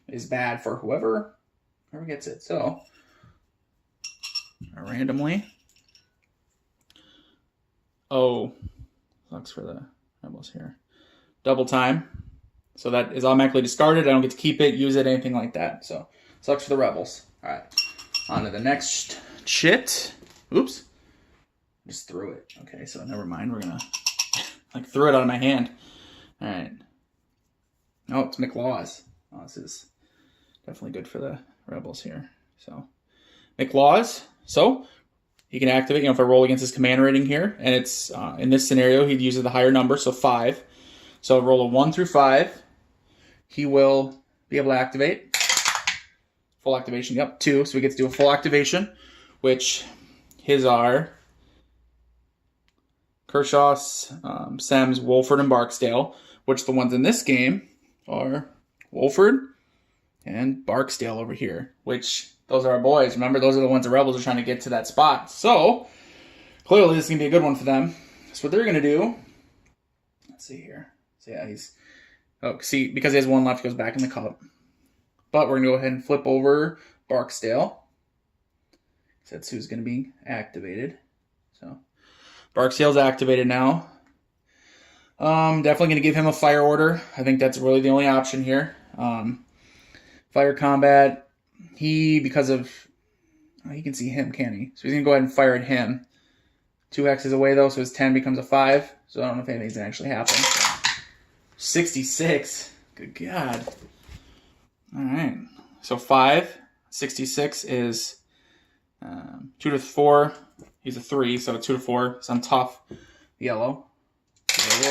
is bad for whoever gets it. So randomly. Oh, sucks for the rebels here. Double time. So that is automatically discarded. I don't get to keep it, use it, anything like that. So sucks for the rebels. All right, on to the next chit. Oops, just threw it. Okay, so never mind. We're gonna like threw it out of my hand. All right. Oh, it's McLaws. Oh, this is definitely good for the rebels here. So McLaws. So he can activate, if I roll against his command rating here, and it's, in this scenario, he'd use the higher number, so 5. So I'll roll a 1 through 5. He will be able to activate. Full activation, yep, 2. So he gets to do a full activation, which his are Kershaw, Semmes, Wolford, and Barksdale, which the ones in this game are Wolford and Barksdale over here, which those are our boys. Remember, those are the ones the rebels are trying to get to that spot. So clearly this is going to be a good one for them. So what they're going to do, let's see here. So yeah, see, because he has 1 left, he goes back in the cup. But we're going to go ahead and flip over Barksdale. So that's who's going to be activated. So Barksdale's activated now. Definitely going to give him a fire order. I think that's really the only option here. Fire combat. Because of, he can see him, can he? So he's going to go ahead and fire at him. 2 hexes away, though, so his 10 becomes a 5. So I don't know if anything's going to actually happen. 66. Good God. All right. So 5. 66 is 2 to 4. He's a 3, so 2 to 4. It's on tough yellow.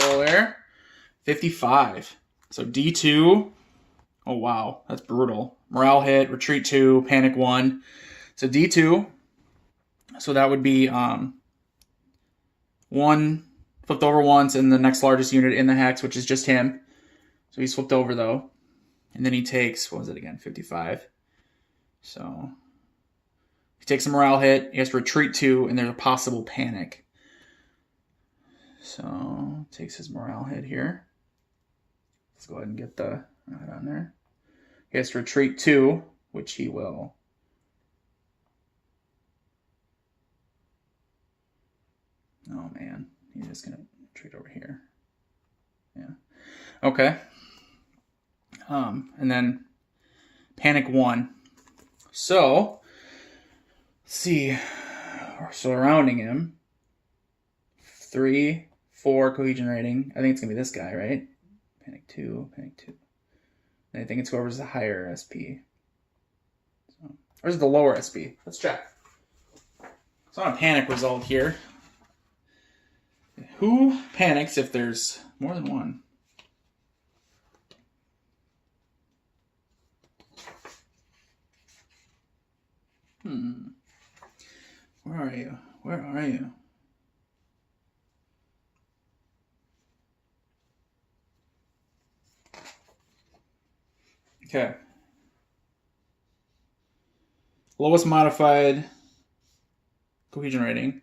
Roll there. 55. So D2. Oh, wow. That's brutal. Morale hit, retreat 2, panic 1. So D2. So that would be 1 flipped over once, and the next largest unit in the hex, which is just him. So he's flipped over, though. And then he takes, what was it again, 55. So he takes a morale hit. He has to retreat 2, and there's a possible panic. So takes his morale hit here. Let's go ahead and get the right on there. He has to retreat 2, which he will. Oh, man. He's just going to retreat over here. Yeah. Okay. And then panic 1. So, let's see. We're surrounding him. 3, 4 cohesion rating. I think it's going to be this guy, right? Panic 2, panic 2. And I think it's whoever's the higher SP. So, or is it the lower SP? Let's check. So on a panic result here. Who panics if there's more than one? Where are you? Where are you? Okay. Lowest modified cohesion rating.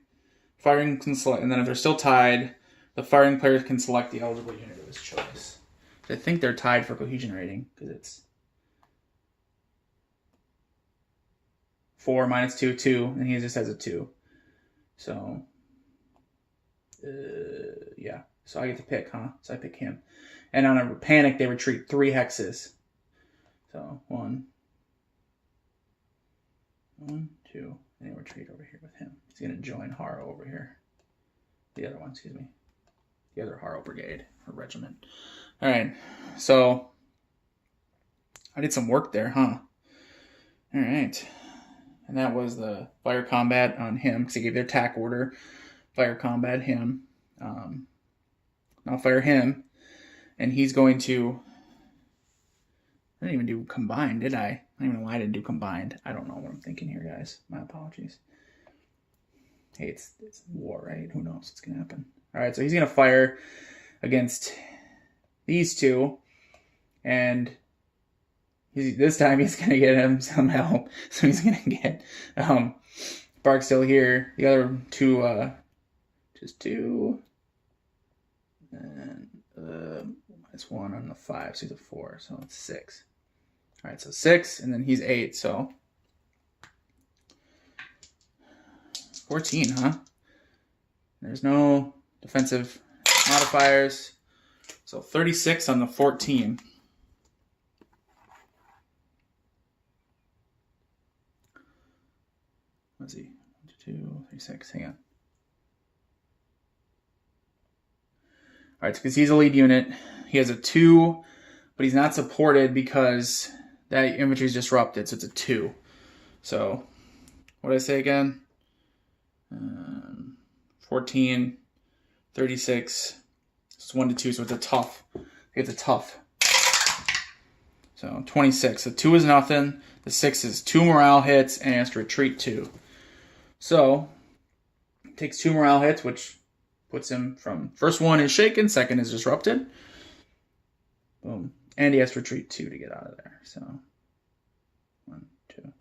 Firing can select, and then if they're still tied, the firing player can select the eligible unit of his choice. I think they're tied for cohesion rating because it's 4 minus 2, 2, and he just has a 2. So, yeah. So I get to pick, huh? So I pick him. And on a panic, they retreat 3 hexes. So 1, 2, and they retreat over here with him. He's going to join Haro over here. The other one, excuse me. The other Haro brigade or regiment. All right. So I did some work there, huh? All right. And that was the fire combat on him because he gave their attack order. Fire combat him. I'll fire him. And he's going to... I didn't even do combined, did I? I don't even know why I didn't do combined. I don't know what I'm thinking here, guys. My apologies. Hey, it's war, right? Who knows what's going to happen? All right, so he's going to fire against these 2. And this time he's going to get him some help. So he's going to get Barksdale here. The other 2, just 2. And minus 1 on the 5, so he's a 4. So it's 6. All right, so 6, and then he's 8, so 14, huh? There's no defensive modifiers. So 36 on the 14. Let's see. 2, 36. Hang on. All right, because he's a lead unit. He has a 2, but he's not supported because that infantry is disrupted, so it's a 2. So, what did I say again? 14, 36. It's 1 to 2, so it's a tough. It's a tough. So 26. The 2 is nothing. The 6 is 2 morale hits and has to retreat 2. So takes 2 morale hits, which puts him from first one is shaken, second is disrupted. Boom. And he has to retreat 2 to get out of there. So 1, 2.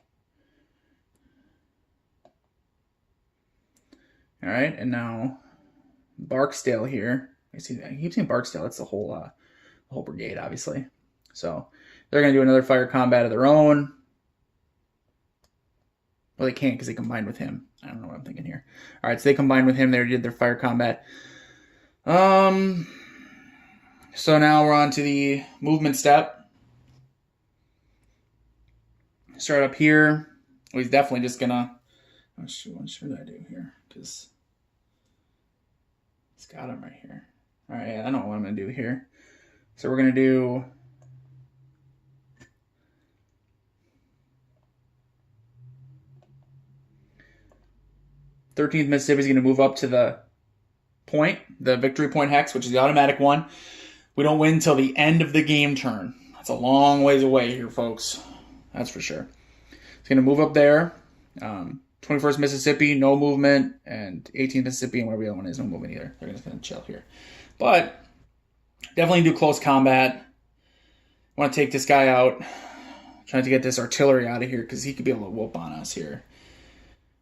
All right, and now Barksdale here. I keep saying Barksdale. That's the whole brigade, obviously. So they're going to do another fire combat of their own. Well, they can't because they combined with him. I don't know what I'm thinking here. All right, so they combined with him. They did their fire combat. So now we're on to the movement step. Start up here. Well, he's definitely just going to... What should I do here? Because he's got him right here. All right, I know what I'm going to do here. So we're going to do... th Mississippi is going to move up to the point, the victory point hex, which is the automatic one. We don't win until the end of the game turn. That's a long ways away here, folks. That's for sure. It's going to move up there. 21st Mississippi, no movement. And 18th Mississippi and wherever the other one is, no movement either. They're just going to chill here. But definitely do close combat. I want to take this guy out. Trying to get this artillery out of here because he could be able to whoop on us here.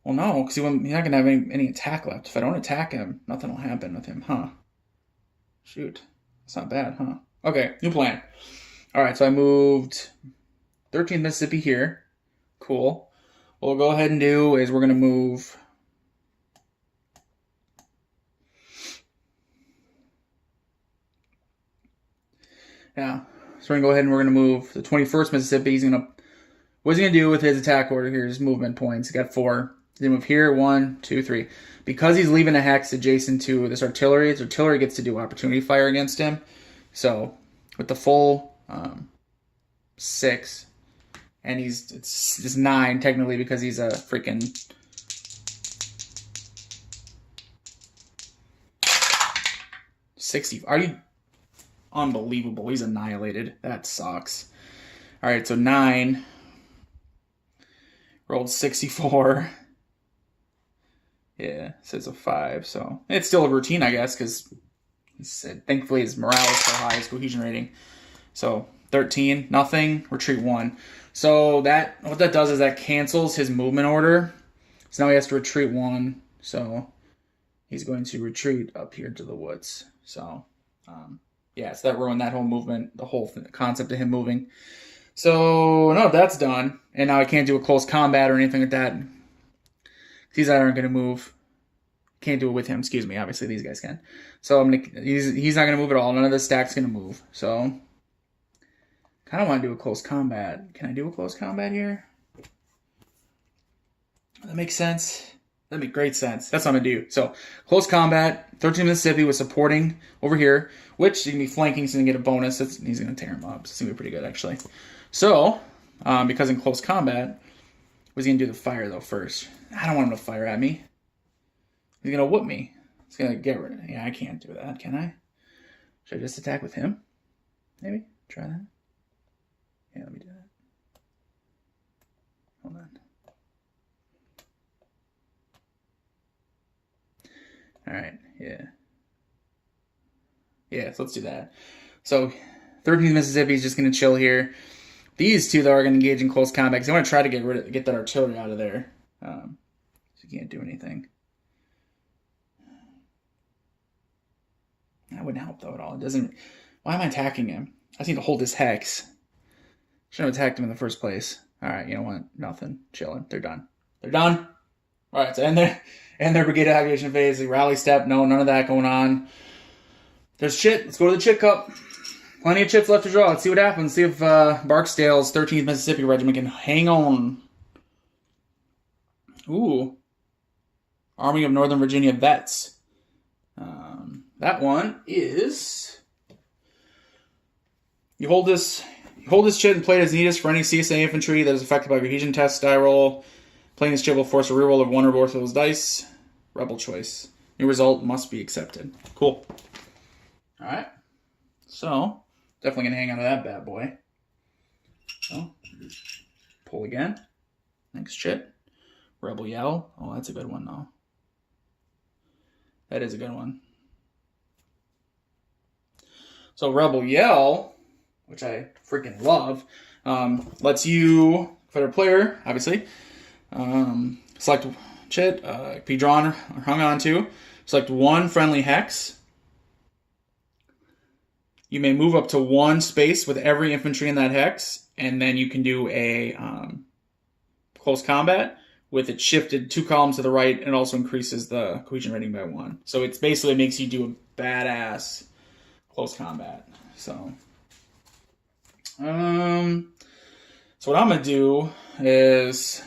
Well, no, because he's not going to have any attack left. If I don't attack him, nothing will happen with him, huh? Shoot. That's not bad, huh? Okay, new plan. All right, so I moved 13th Mississippi here. Cool. What we'll go ahead and do is we're going to move... Yeah, so we're going to go ahead and we're going to move the 21st Mississippi. He's going to... What's he going to do with his attack order here? His movement points. He's got 4. He's going to move here, 1, 2, 3. Because he's leaving a hex adjacent to this artillery, his artillery gets to do opportunity fire against him. So, with the full 6, and it's 9 technically because he's a freaking... $60. Are you... Unbelievable. He's annihilated. That sucks. All right, so 9... Rolled 64. Yeah, it says a 5, so it's still a routine, I guess, because he said thankfully his morale is so high, his cohesion rating. So 13, nothing, retreat 1. So what that does is that cancels his movement order. So now he has to retreat 1. So he's going to retreat up here to the woods. So yeah, so that ruined that whole movement, the whole concept of him moving. So, no, that's done. And now I can't do a close combat or anything like that. These guys aren't going to move. Can't do it with him, excuse me. Obviously, these guys can. So, he's not going to move at all. None of the stack's going to move. So, kind of want to do a close combat. Can I do a close combat here? That makes sense. That makes great sense. That's what I'm going to do. So, close combat. 13 Mississippi was supporting over here, which he's going to be flanking, so he's going to get a bonus. He's going to tear him up. So, it's going to be pretty good, actually. So, because in close combat, was he going to do the fire, though, first? I don't want him to fire at me. He's going to whoop me. He's going to get rid of it. Yeah, I can't do that, can I? Should I just attack with him? Maybe? Try that? Yeah, let me do that. Hold on. All right, yeah. Yeah, so let's do that. So, 13th Mississippi is just going to chill here. These two, though, are going to engage in close combat because they want to try to get that artillery out of there. So you can't do anything. That wouldn't help, though, at all. It doesn't... Why am I attacking him? I just need to hold his hex. Shouldn't have attacked him in the first place. All right, you know what? Nothing. Chilling. They're done. They're done. All right, so end their brigade activation phase. The rally step. No, none of that going on. There's chit. Let's go to the chit cup. Plenty of chits left to draw. Let's see what happens. See if Barksdale's 13th Mississippi Regiment can hang on. Ooh. Army of Northern Virginia Vets. That one is... You hold this chit and play it as needed for any CSA infantry that is affected by cohesion test die roll. Playing this chit will force a reroll of one or both of those dice. Rebel choice. New result must be accepted. Cool. Alright. So, definitely going to hang on to that bad boy. So, pull again. Next chit. Rebel Yell. Oh, that's a good one, though. That is a good one. So, Rebel Yell, which I freaking love, lets you, Confederate player, obviously, select chit, be drawn or hung on to. Select one friendly hex. You may move up to one space with every infantry in that hex, and then you can do a close combat with it shifted 2 columns to the right, and it also increases the cohesion rating by 1. So it basically makes you do a badass close combat. So what I'm going to do is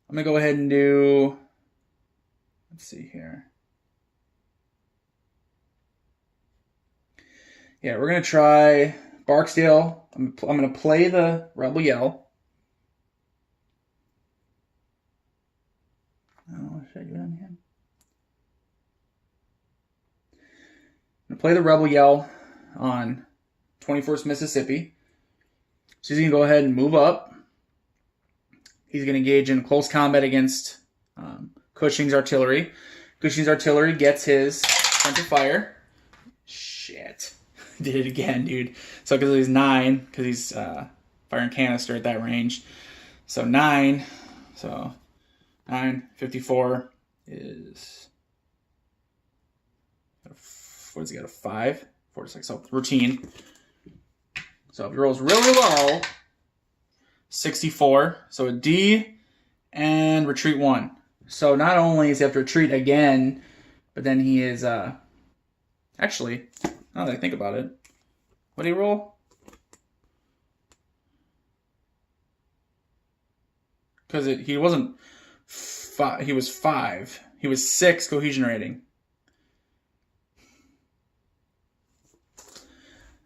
I'm going to go ahead and do, let's see here. Yeah, we're going to try Barksdale. I'm going to play the Rebel Yell. Oh, should I do it on him? I'm going to play the Rebel Yell on 21st Mississippi. So he's going to go ahead and move up. He's going to engage in close combat against Cushing's artillery. Cushing's artillery gets his center fire. Shit. Did it again, dude. So because he's 9, because he's firing canister at that range. So 9. So 9, 54 is... What does he got? A 5? 4 to 6. So routine. So if he rolls really low, 64. So a D and retreat 1. So not only does he have to retreat again, but then he is... Actually, now that I think about it, what did he roll? Because he wasn't 5. He was 5. He was 6 cohesion rating.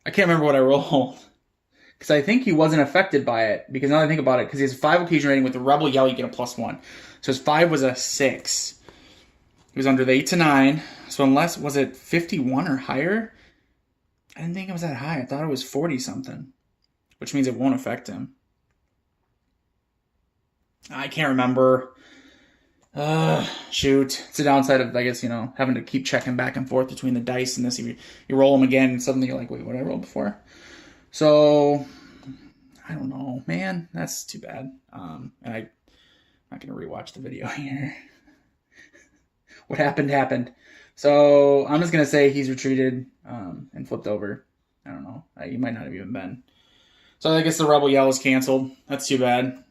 I can't remember what I rolled. Because I think he wasn't affected by it. Because now that I think about it, because he has 5 cohesion rating with the Rebel Yell, you get a +1. So his 5 was a 6. He was under the 8 to 9. So unless, was it 51 or higher? I didn't think it was that high. I thought it was 40 something. Which means it won't affect him. I can't remember. Shoot. It's the downside of, I guess, having to keep checking back and forth between the dice and this. You roll them again and suddenly you're like, wait, what did I roll before? So, I don't know. Man, that's too bad. And I'm not going to rewatch the video here. What happened, happened. So, I'm just going to say he's retreated and flipped over. I don't know. He might not have even been. So, I guess the Rebel Yell is canceled. That's too bad.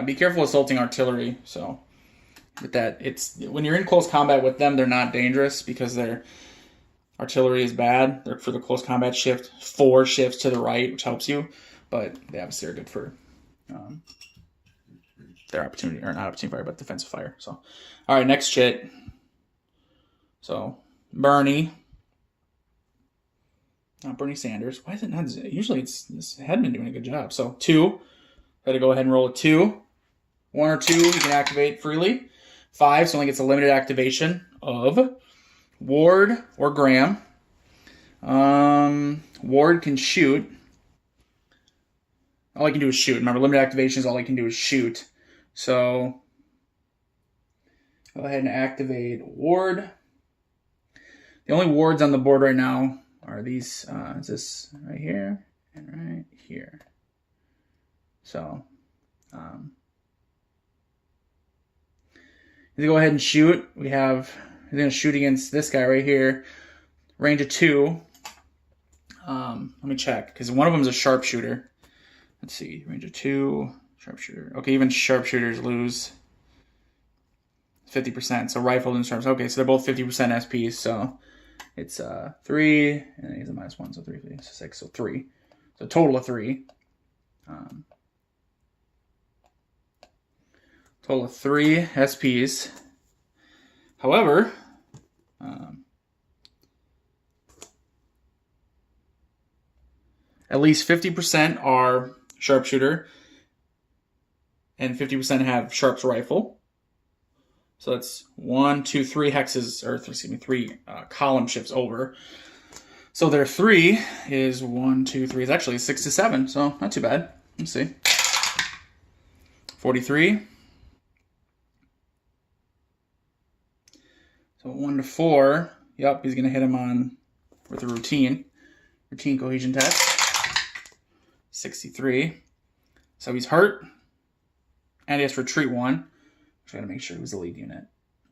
Be careful assaulting artillery. So, with that, it's when you're in close combat with them, they're not dangerous because their artillery is bad. They're for the close combat shift. 4 shifts to the right, which helps you. But they obviously are good for their opportunity, or not opportunity fire, but defensive fire. So, all right, next chit. So, Bernie. Not Bernie Sanders. Why is it not? Usually it's Hedman doing a good job. So, 2. Got to go ahead and roll a 2. 1 or 2 you can activate freely. 5, so only gets a limited activation of Ward or Graham. Ward can shoot. All I can do is shoot. Remember, limited activations, all I can do is shoot. So, go ahead and activate Ward. The only wards on the board right now are these, is this right here and right here. So, if you go ahead and shoot, he's going to shoot against this guy right here. Range of 2. Let me check, because one of them is a sharpshooter. Let's see, range of 2, sharpshooter. Okay, even sharpshooters lose 50%. So rifle and sharps. Okay, so they're both 50% SPs. So It's 3, and then he's a -1, so 3, 6, so 3. So total of 3. Total of 3 SPs. However, at least 50% are sharpshooter, and 50% have sharps rifle. So that's 1, 2, 3 hexes, or excuse me, 3 column shifts over. So their 3 is 1, 2, 3. It's actually 6 to 7, so not too bad. Let's see. 43. So 1 to 4. Yep, he's going to hit him on with a routine cohesion test. 63. So he's hurt, and he has to retreat 1. I got to make sure he was the lead unit.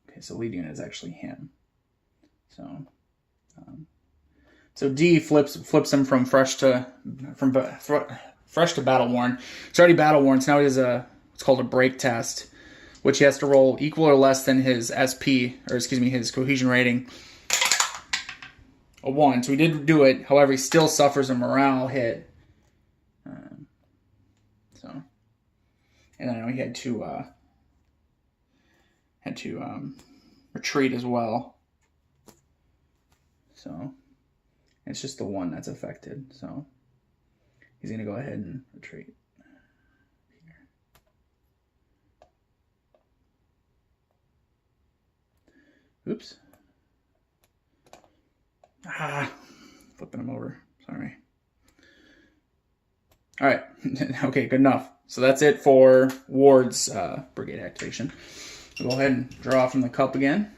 Okay, so lead unit is actually him. So, so D flips him from fresh to battle worn. It's already battle worn. So now he has what's called a break test, which he has to roll equal or less than his SP, or excuse me, his cohesion rating, a 1. So he did do it. However, he still suffers a morale hit. And I know he had to retreat as well. So it's just the 1 that's affected. So he's going to go ahead and retreat. Oops. Flipping him over. Sorry. All right. Okay, good enough. So that's it for Ward's brigade activation. We'll go ahead and draw from the cup again.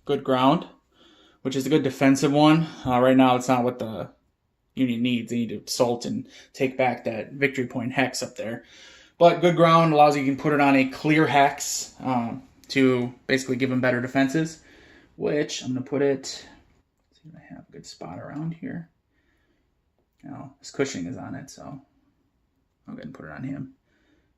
Good ground, which is a good defensive one. Right now, it's not what the Union needs. They need to assault and take back that victory point hex up there. But good ground allows you can put it on a clear hex to basically give them better defenses, which I'm going to put it, let's see if I have a good spot around here. Now, his cushioning is on it, so I'll go ahead and put it on him,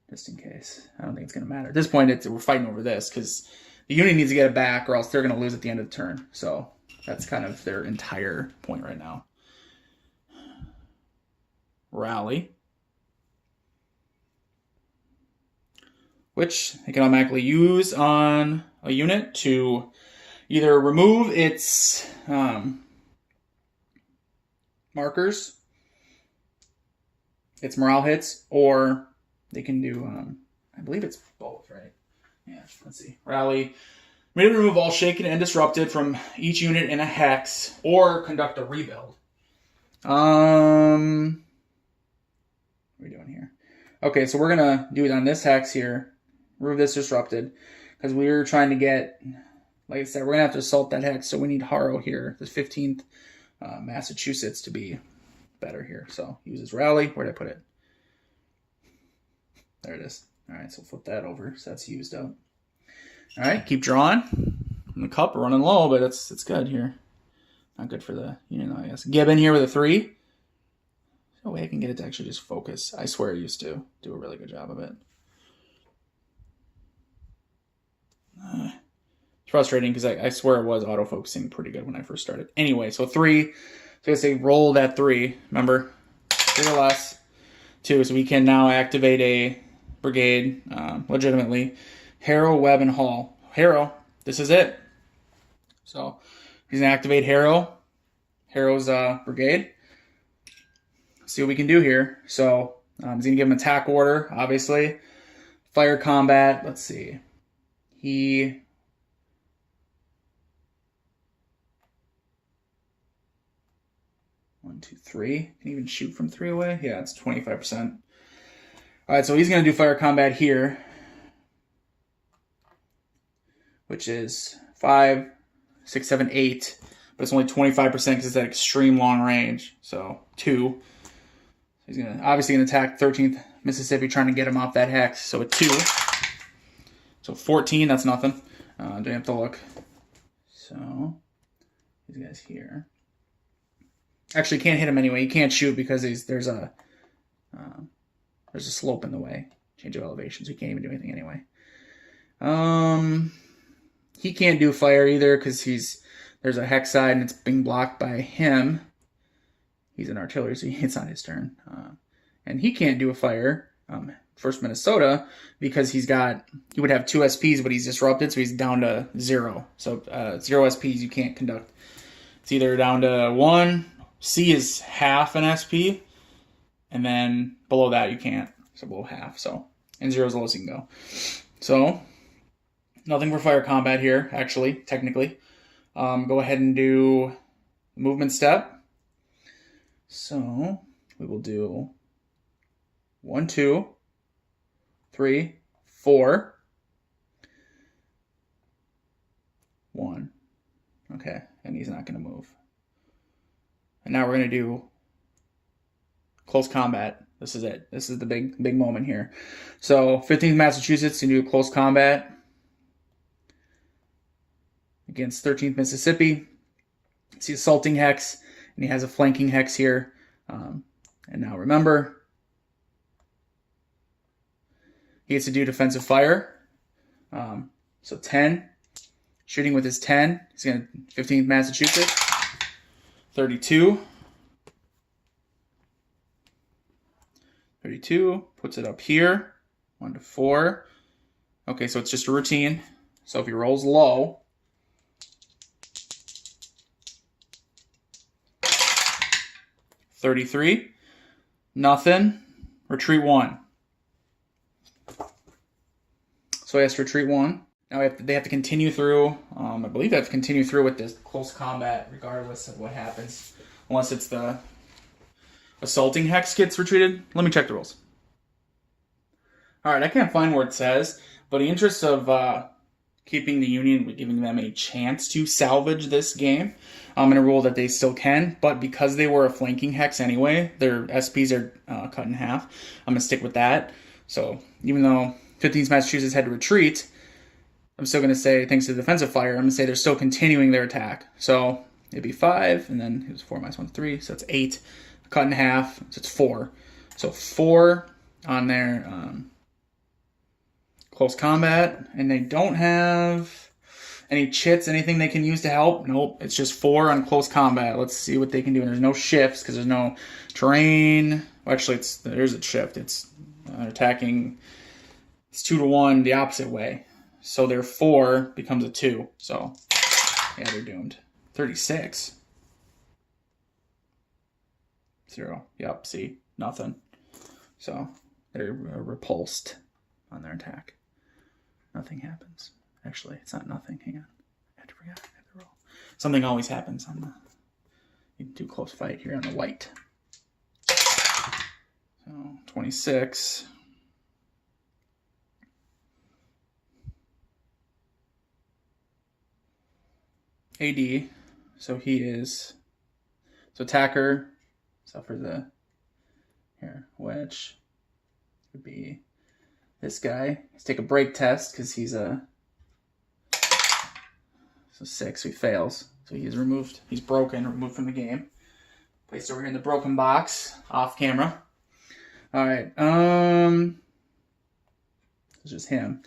just in case. I don't think it's going to matter. At this point, we're fighting over this, because the Union needs to get it back, or else they're going to lose at the end of the turn. So that's kind of their entire point right now. Rally, which they can automatically use on a unit to either remove its markers, its morale hits, or they can do, I believe it's both, right? Yeah, let's see. Rally. May remove all shaken and disrupted from each unit in a hex, or conduct a rebuild. What are we doing here? Okay, so we're going to do it on this hex here. Remove this disrupted. Because we're trying to get, like I said, we're going to have to assault that hex, so we need Harrow here, the 15th Massachusetts, to be better here. So uses rally. Where did I put it? There it is. All right, so flip that over. So that's used up. All right, keep drawing. And the cup running low, but it's good here. Not good for the Union, I guess. Gibbon here with a 3. No way I can get it to actually just focus. I swear I used to do a really good job of it. It's frustrating because I swear it was autofocusing pretty good when I first started. Anyway, so 3. So I say roll that 3. Remember, 3 or less. 2. So we can now activate a brigade legitimately. Harrow, Webb, and Hall. Harrow, this is it. So he's going to activate Harrow. Harrow's brigade. See what we can do here. So he's going to give him attack order, obviously. Fire combat. Let's see. He... One, two, 3. Can even shoot from 3 away? Yeah, it's 25%. All right, so he's going to do fire combat here, which is 5, 6, 7, 8. But it's only 25% because it's at extreme long range. So 2. He's obviously going to attack 13th Mississippi, trying to get him off that hex. So a 2. So 14, that's nothing. Don't have to look. So these guys here. Actually, can't hit him anyway. He can't shoot because there's a slope in the way. Change of elevation, so he can't even do anything anyway. He can't do fire either because there's a hex side and it's being blocked by him. He's an artillery, so it's not his turn. And he can't do a fire, 1st Minnesota, because he would have 2 SPs, but he's disrupted, so he's down to 0. So 0 SPs you can't conduct. It's either down to 1, C is half an SP, and then below that you can't. So below half. So, and 0 is the lowest you can go. So, nothing for fire combat here, actually, technically. Go ahead and do movement step. So, we will do 1, 2, 3, 4, 1. Okay, and he's not going to move. And now we're going to do close combat. This is it. This is the big moment here. So 15th Massachusetts can do close combat against 13th Mississippi. See assaulting hex, and he has a flanking hex here. And now remember, he gets to do defensive fire. So 10, shooting with his 10. He's going to 15th Massachusetts. 32. 32, puts it up here. 1 to 4. Okay, so it's just a routine. So if he rolls low, $33, nothing, retreat 1. So he has to retreat 1. Now they have to continue through, I believe they have to continue through with this close combat regardless of what happens. Unless it's the assaulting hex gets retreated. Let me check the rules. Alright, I can't find where it says, but in the interest of keeping the Union, giving them a chance to salvage this game, I'm going to rule that they still can, but because they were a flanking hex anyway, their SPs are cut in half. I'm going to stick with that. So even though 15th Massachusetts had to retreat, I'm still going to say, thanks to the defensive fire, I'm going to say they're still continuing their attack. So it'd be 5, and then it was 4 minus 1, 3, so it's 8. Cut in half, so it's 4. So 4 on their close combat, and they don't have any chits, anything they can use to help. Nope, it's just 4 on close combat. Let's see what they can do. And there's no shifts because there's no terrain. Well, actually, there's a shift. It's attacking. It's 2 to 1 the opposite way. So their 4 becomes a 2. So yeah, they're doomed. 36. 0. Yep, see? Nothing. So they're repulsed on their attack. Nothing happens. Actually, it's not nothing. Hang on. I forgot. I have to roll. Something always happens on the... You can do close fight here on the white. So 26. AD. So he is... So attacker... So for the wedge would be this guy. Let's take a break test because he's a 6. So he fails. So he is removed. He's broken, removed from the game. Placed over here in the broken box, off camera. All right. It's just him.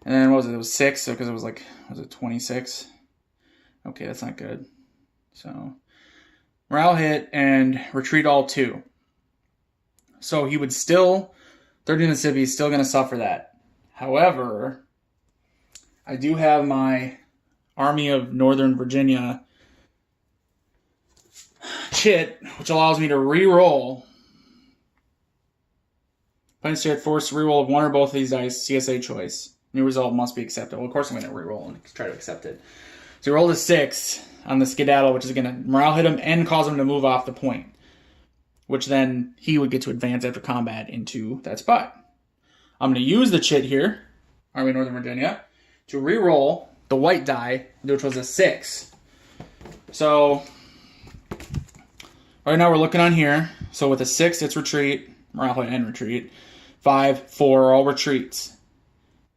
And then what was it? It was 6. So because it was 26? Okay, that's not good. So. Morale hit and retreat all 2. So he would still, 13th Mississippi is still going to suffer that. However, I do have my Army of Northern Virginia chit, which allows me to re-roll. Plain state force re-roll 1 or both of these dice, CSA choice. New result must be accepted. Well, of course I'm going to re-roll and try to accept it. So he rolled a 6 on the skedaddle, which is going to morale hit him and cause him to move off the point, which then he would get to advance after combat into that spot. I'm going to use the chit here, Army of Northern Virginia, to re-roll the white die, which was a 6. So right now we're looking on here. So with a 6, it's retreat, morale hit and retreat. 5, 4 are all retreats.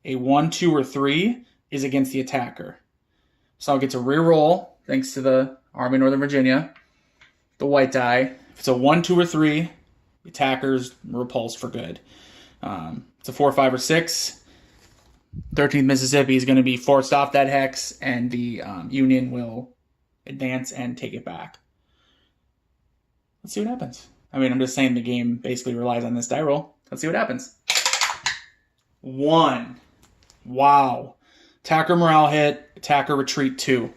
A 1, 2, or 3 is against the attacker. So I'll get to re-roll, thanks to the Army of Northern Virginia, the white die. If it's a 1, 2, or 3, the attacker's repulsed for good. It's a 4, 5, or 6. 13th Mississippi is going to be forced off that hex, and the Union will advance and take it back. Let's see what happens. I mean, I'm just saying the game basically relies on this die roll. Let's see what happens. 1. Wow. Attacker morale hit. Attacker retreat 2.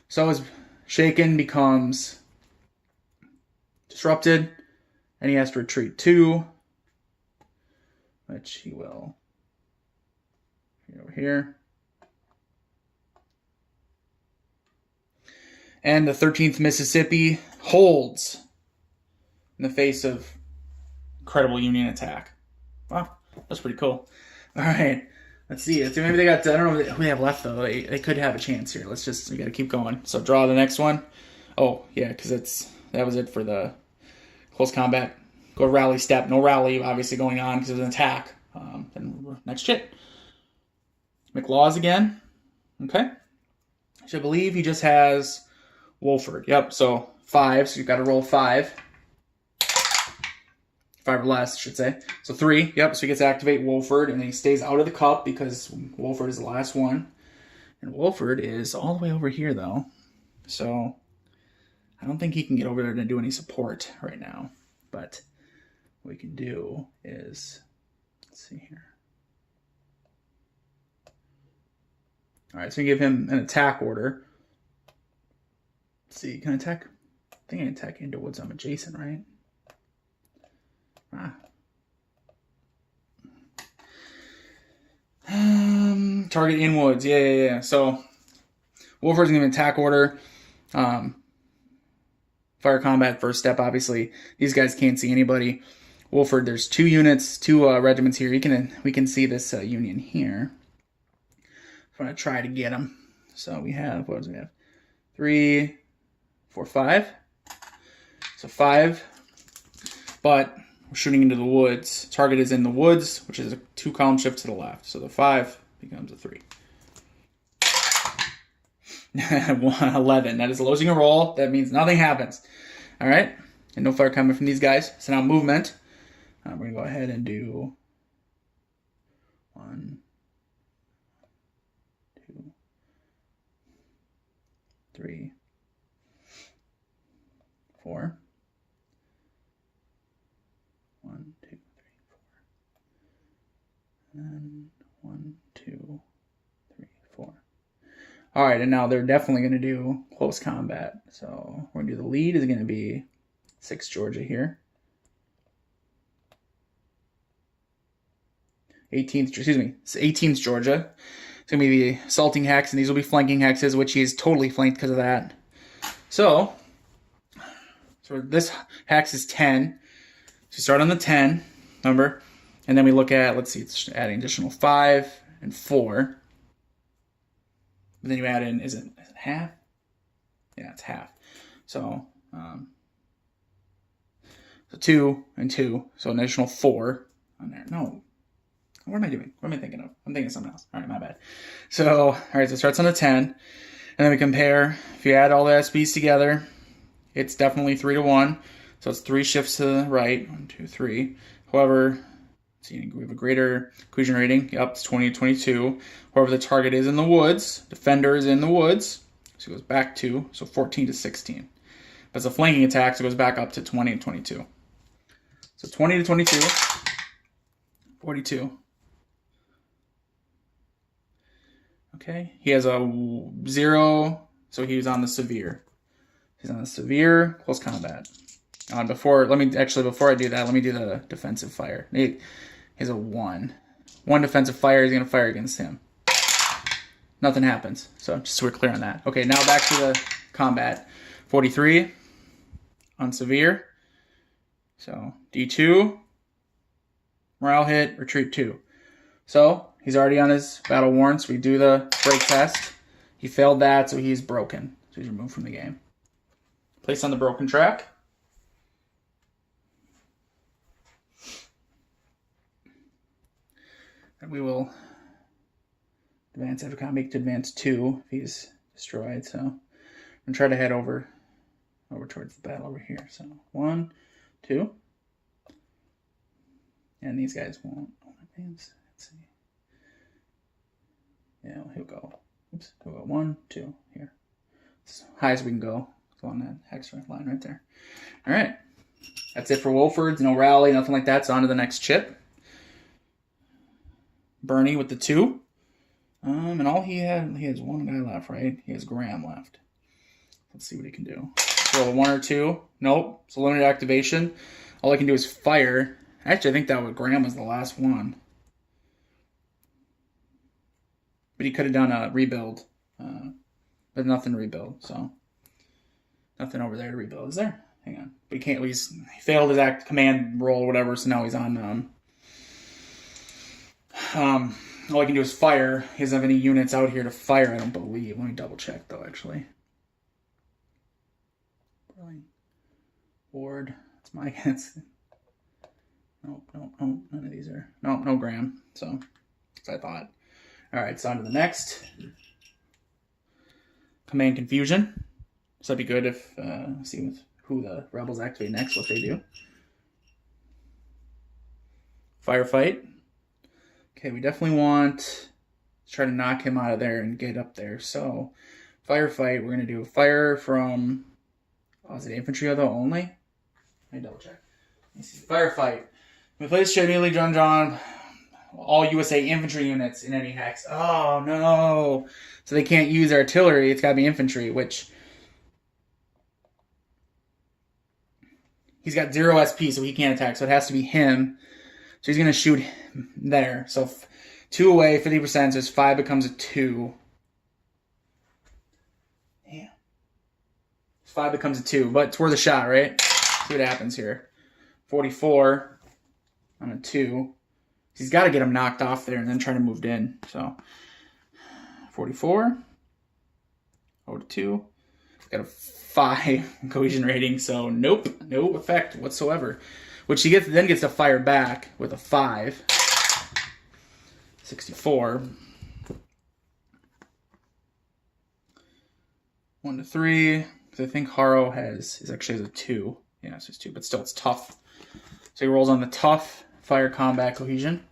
So his shaken becomes disrupted, and he has to retreat 2, which he will over here. And the 13th Mississippi holds in the face of incredible Union attack. Wow, that's pretty cool. All right, let's see. Maybe they got, I don't know who they have left, though. They could have a chance here. We got to keep going. So draw the next one. Oh, yeah, because that was it for the close combat. Go rally step. No rally, obviously, going on because it was an attack. Then next chit. McLaws again. Okay. So I believe he just has Wolford. Yep, so 5. So you've got to roll 5. 5 or less, I should say. So 3. Yep, so he gets to activate Wolford, and then he stays out of the cup because Wolford is the last one. And Wolford is all the way over here, though. So I don't think he can get over there to do any support right now. But what we can do is, let's see here. All right, so we give him an attack order. Let's see, can I attack? I think I can attack into woods. I'm adjacent, right? Target in woods. Yeah. So Wolford's gonna give an attack order. Fire combat first step. Obviously, these guys can't see anybody. Wolford, there's 2 units, 2 regiments here. We can see this Union here. I'm gonna try to get him. So we have, what does we have? 3, 4, 5. So 5, but we're shooting into the woods. Target is in the woods, which is a 2-column shift to the left. So the 5 becomes a 3. 11. That is losing a roll. That means nothing happens. All right, and no fire coming from these guys. So now movement. We're gonna go ahead and do 1, 2, 3, 4. 1, 2, 3, 4. And 1, 2, 3, 4. All right, and now they're definitely going to do close combat. So we're going to do the lead is going to be 6 Georgia here. 18th Georgia. It's going to be the assaulting hex, and these will be flanking hexes, which he's totally flanked because of that. So this hex is 10. So start on the 10 number, and then we look at, let's see, it's adding additional 5 and 4. But then you add in, is it half? Yeah, it's half. So, so 2 and 2, so an additional 4 on there. No, what am I doing? What am I thinking of? I'm thinking of something else. All right, my bad. So, all right, so it starts on the 10, and then we compare. If you add all the SBs together, it's definitely 3 to 1. So it's 3 shifts to the right. 1, 2, 3. However, see, we have a greater cohesion rating. Yep, it's 20 to 22. However, the target is in the woods. Defender is in the woods. So it goes back 2. So 14 to 16. But it's a flanking attack, so it goes back up to 20 and 22. So 20 to 22. 42. Okay. He has a 0. So he's on the severe. He's on the severe close combat. Before I do that, let me do the defensive fire. He has a 1. 1 defensive fire, he's going to fire against him. Nothing happens. So just so we're clear on that. Okay, now back to the combat. 43 on severe. So D2, morale hit, retreat 2. So he's already on his battle worn, so we do the break test. He failed that, so he's broken. So he's removed from the game. Placed on the broken track. And we will advance after combat to advance 2 if he's destroyed. So I'm going to try to head over towards the battle over here. So 1, 2. And these guys won't advance. Let's see. Yeah, he'll go. Oops, he'll go 1, 2 here. As high as we can go. Go on that hex line right there. All right. That's it for Wolford's. No rally, nothing like that. So on to the next chip. Bernie with the 2. And all he has one guy left, right? He has Graham left. Let's see what he can do. Roll 1 or 2. Nope. It's a limited activation. All I can do is fire. Actually, I think that Graham was the last one. But he could have done a rebuild. But nothing to rebuild, so nothing over there to rebuild. Is there? Hang on. But he can't. He failed his command roll or whatever, so now he's on. All I can do is fire. He doesn't have any units out here to fire, I don't believe. Let me double check, though, actually. Ward. That's my guess. Nope, none of these are. No Graham. So, that's what I thought. Alright, so on to the next. Command Confusion. So that'd be good if, see who the rebels activate next, what they do. Firefight. Okay, we definitely want to try to knock him out of there and get up there. So, firefight, we're going to do fire from, is it infantry though only? Let me double check. Let me see. Firefight. Replace should immediately drawn all USA infantry units in any hex. Oh, no. So they can't use artillery. It's got to be infantry, which he's got 0 SP, so he can't attack. So it has to be him. So he's going to shoot there. So 2 away, 50%. So his 5 becomes a 2. Yeah. 5 becomes a 2, but it's worth a shot, right? See what happens here. 44 on a 2. He's got to get him knocked off there and then try to move in. So 44. Over to 2. Got a 5 cohesion rating, so nope. No effect whatsoever. Which he then gets to fire back with a 5. 64. 1 to 3. Because I think Haro actually has a 2. Yeah, so it's 2, but still it's tough. So he rolls on the tough fire combat cohesion.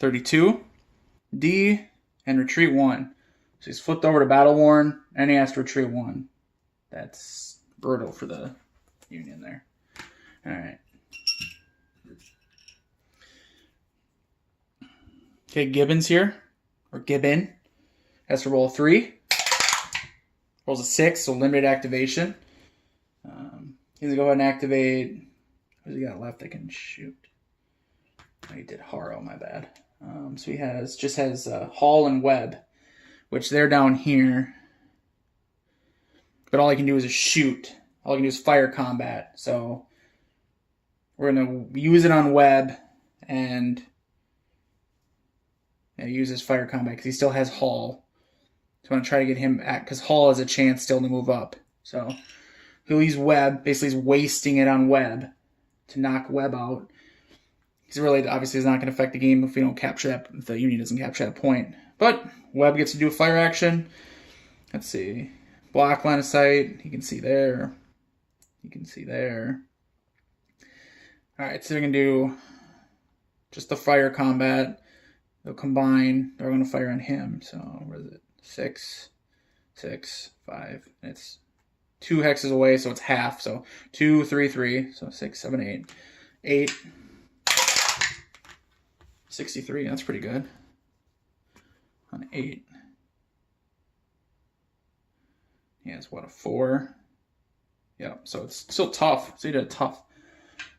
32. D and retreat 1. So he's flipped over to battle worn and he has to retreat 1. That's brutal for the Union there. Alright. Okay, Gibbons here. Or Gibbon. Has to roll a 3. Rolls a 6, so limited activation. He's going to go ahead and activate. What does he got left I can shoot? Oh, he did Haro, my bad. So he just has Hall and Webb, which they're down here. But all I can do is shoot. All I can do is fire combat. So we're going to use it on Webb and use his fire combat because he still has Hall. So I'm going to try to get him at, because Hall has a chance still to move up. So he'll use Webb. Basically, he's wasting it on Webb to knock Webb out. He's really, obviously, is not going to affect the game if we don't capture that, if the Union doesn't capture that point. But Webb gets to do a fire action. Let's see. Block line of sight. He can see there. You can see there. Alright, so we're going to do just the fire combat. They'll combine. They're going to fire on him. So, where is it? 6, 6, 5. And it's 2 hexes away, so it's half. So 2, 3, 3. So 6, 7, 8. 8. 63. That's pretty good. On 8. He has, what, a 4? Yeah, so it's still tough. So he did a tough.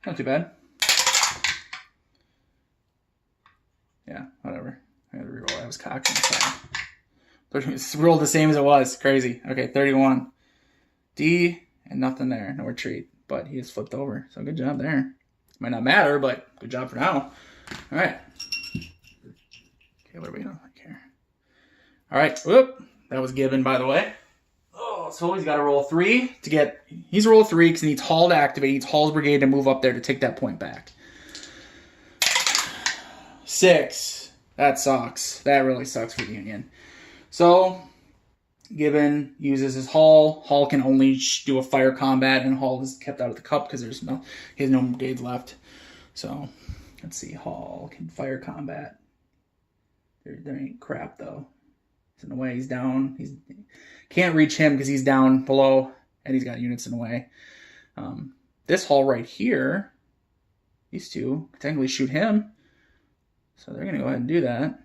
Not too bad. Yeah, whatever. I gotta reroll. I was cocked on the side. It's rolled the same as it was. Crazy. Okay, 31. D, and nothing there. No retreat. But he just flipped over. So good job there. Might not matter, but good job for now. Alright. Okay, what are we doing here? Alright, whoop. That was Gibbon, by the way. Oh, so he's got to roll 3 to get... He's rolled 3 because he needs Hall to activate. He needs Hall's brigade to move up there to take that point back. 6. That sucks. That really sucks for the Union. So, Gibbon uses his Hall. Hall can only do a fire combat, and Hall is kept out of the cup because he has no brigades left. So, let's see. Hall can fire combat. There ain't crap, though. He's in the way. He's down. Can't reach him because he's down below, and he's got units in the way. This hull right here, these two, can technically shoot him. So they're going to go ahead and do that.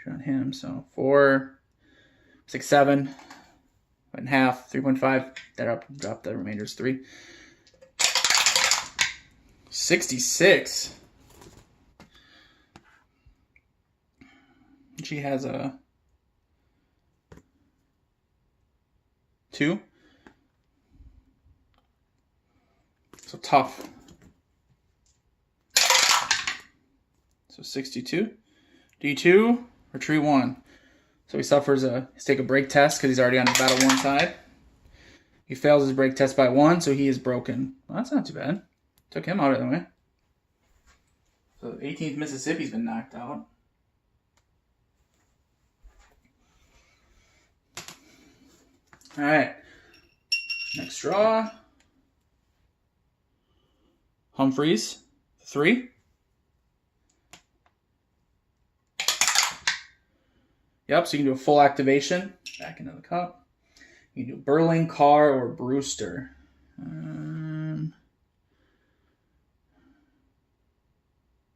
Shoot on him. So 4, 6, 7, 1.5, 3.5. That drop the remainder is 3. 66. She has a 2. So tough. So 62. D2, retreat 1. So he suffers he's take a break test because he's already on the battle 1 side. He fails his break test by 1, so he is broken. Well, that's not too bad. Took him out of the way. So 18th Mississippi's been knocked out. All right. Next draw. Humphreys, 3. Yep, so you can do a full activation. Back into the cup. You can do Burling, Carr, or Brewster.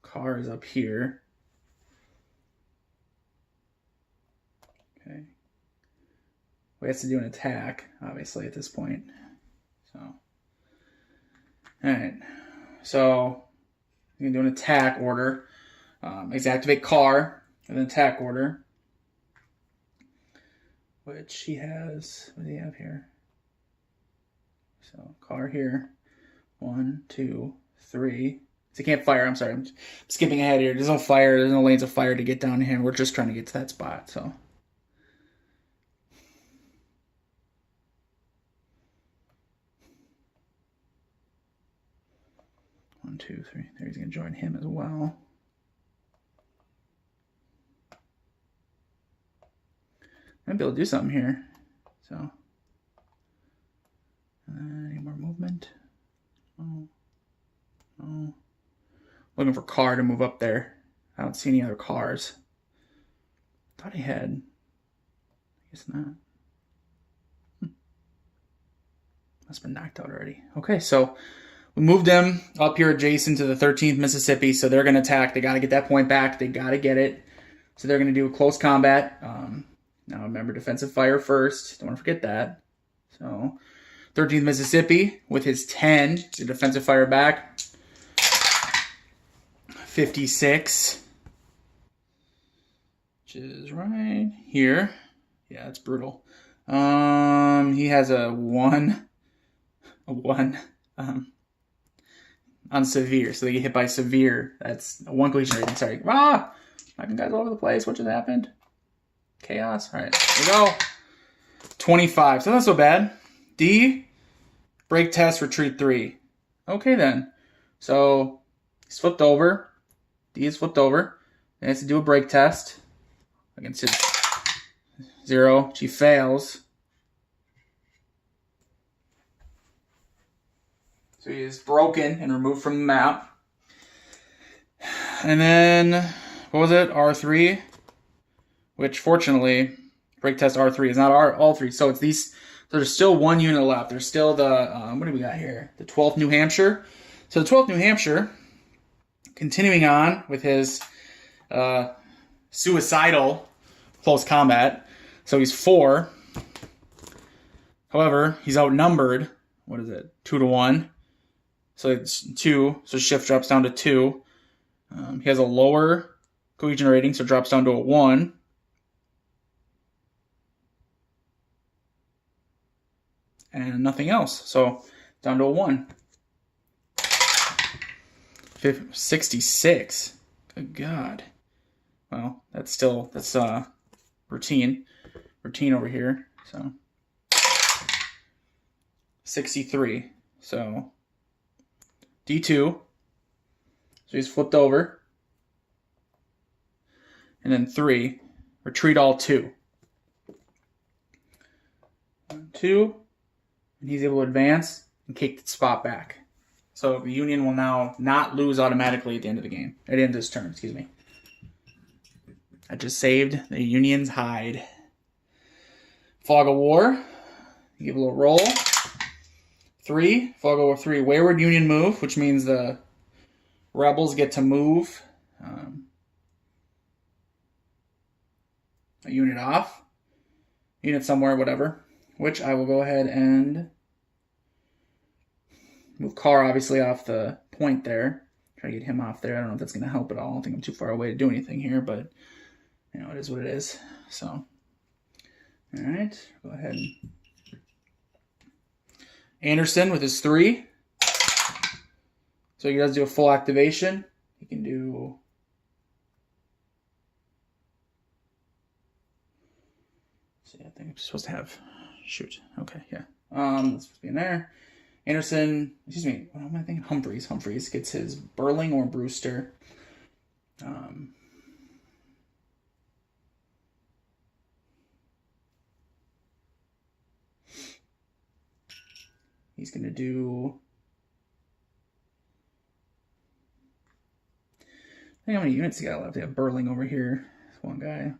Carr is up here. Okay. We have to do an attack, obviously, at this point. So, all right. So, you can do an attack order. Activate Carr in an attack order. Which he has, what do you have here? So, Carr here. 1, 2, 3. So, he can't fire. I'm sorry. I'm skipping ahead here. There's no fire. There's no lanes of fire to get down here. We're just trying to get to that spot, so. 1, 2, 3. There, he's going to join him as well. Might be able to do something here. So, any more movement? Oh, oh. Looking for Carr to move up there. I don't see any other cars. Thought he had. I guess not. Must have been knocked out already. Okay, so we moved them up here adjacent to the 13th Mississippi, so they're going to attack. They got to get that point back. They got to get it. So they're going to do a close combat. Now remember, defensive fire first. Don't want to forget that. So 13th Mississippi with his 10. The defensive fire back. 56. Which is right here. Yeah, it's brutal. He has a 1. A 1. On severe. So they get hit by severe. That's a 1 cohesion rating. Sorry. Ah! Knocking guys all over the place. What just happened? Chaos. All right. Here we go. 25. So that's not so bad. D. Break test. Retreat 3. Okay then. So he's flipped over. D is flipped over. He has to do a break test against his 0. She fails. So he is broken and removed from the map. And then, what was it? R3. Which, fortunately, break test R3 is not all 3. So it's these. So there's still 1 unit left. There's still the, what do we got here? The 12th New Hampshire. So the 12th New Hampshire, continuing on with his suicidal close combat. So he's 4. However, he's outnumbered. What is it? 2 to 1. So it's 2. So shift drops down to 2. He has a lower cohesion rating, so it drops down to a 1. And nothing else. So down to a 1. 66. Good God. Well, that's routine. Routine over here. So 63. So D2. So he's flipped over. And then 3. Retreat all 2. 1, 2. And he's able to advance and kick the spot back. So the Union will now not lose automatically at the end of the game. At the end of this turn, excuse me. I just saved the Union's hide. Fog of War. Give a little roll. 3. Fog of War 3. Wayward Union move, which means the rebels get to move a unit off. Unit somewhere, whatever. Which I will go ahead and move Carr, obviously, off the point there. Try to get him off there. I don't know if that's going to help at all. I don't think I'm too far away to do anything here, but, you know, it is what it is. So, all right. Go ahead and Anderson with his 3. So he does do a full activation. He can do... See, I think I'm supposed to have... Shoot. Okay, yeah. That's supposed to be in there. Anderson, excuse me, what am I thinking? Humphreys gets his Burling or Brewster. He's going to do... I think how many units he got left. They have Burling over here. This one guy.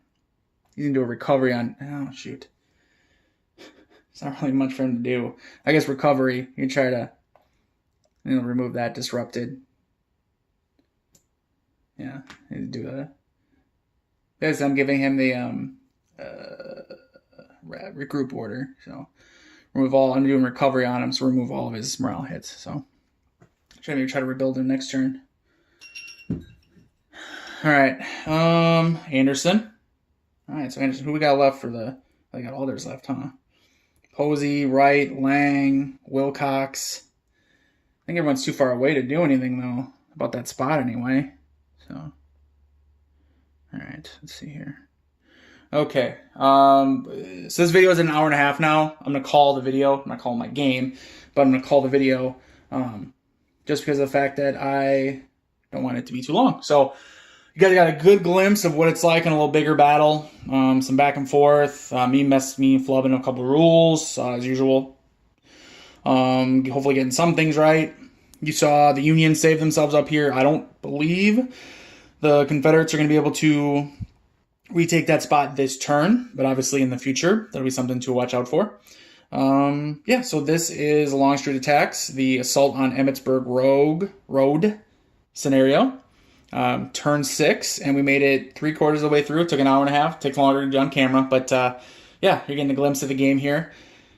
He's going to do a recovery on... Oh, shoot. It's not really much for him to do. I guess recovery. You can try to remove that disrupted. Yeah, do a... Yes, I'm giving him the regroup order. So remove all. I'm doing recovery on him, so remove all of his morale hits. So try to rebuild him next turn. All right, Anderson. All right, so Anderson, who we got left for the? I got all theirs left, huh? Posey, Wright, Lang, Wilcox. I think everyone's too far away to do anything, though, about that spot anyway. So, all right, let's see here. Okay, so this video is an hour and a half now. I'm going to call the video. I'm not calling my game, but I'm going to call the video just because of the fact that I don't want it to be too long. So, you guys got a good glimpse of what it's like in a little bigger battle. Some back and forth. Me flubbing a couple of rules, as usual. Hopefully getting some things right. You saw the Union save themselves up here. I don't believe the Confederates are going to be able to retake that spot this turn, but obviously in the future, that'll be something to watch out for. Yeah, so this is Longstreet Attacks, the assault on Emmitsburg Road scenario. Turn 6, and we made it 3/4 of the way through. It took an hour and a half. It takes longer to do on camera, but yeah, you're getting a glimpse of the game here.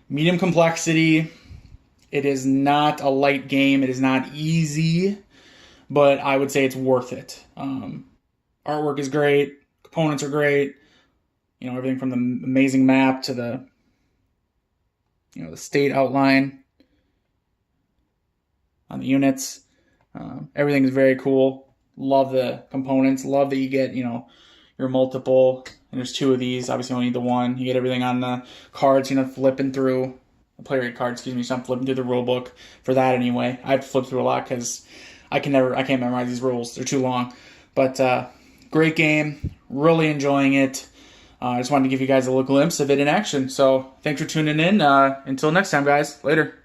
Medium complexity. It is not a light game. It is not easy, but I would say it's worth it. Artwork is great. Components are great. You know, everything from the amazing map to the, you know, the state outline on the units. Everything is very cool. Love the components. Love that you get, you know, your multiple. And there's 2 of these. Obviously, you only need the 1. You get everything on the cards. You're not flipping through the player rate cards. Excuse me. So I'm flipping through the rule book for that anyway. I have to flip through a lot because I can't memorize these rules. They're too long. But great game. Really enjoying it. I just wanted to give you guys a little glimpse of it in action. So thanks for tuning in. Until next time, guys. Later.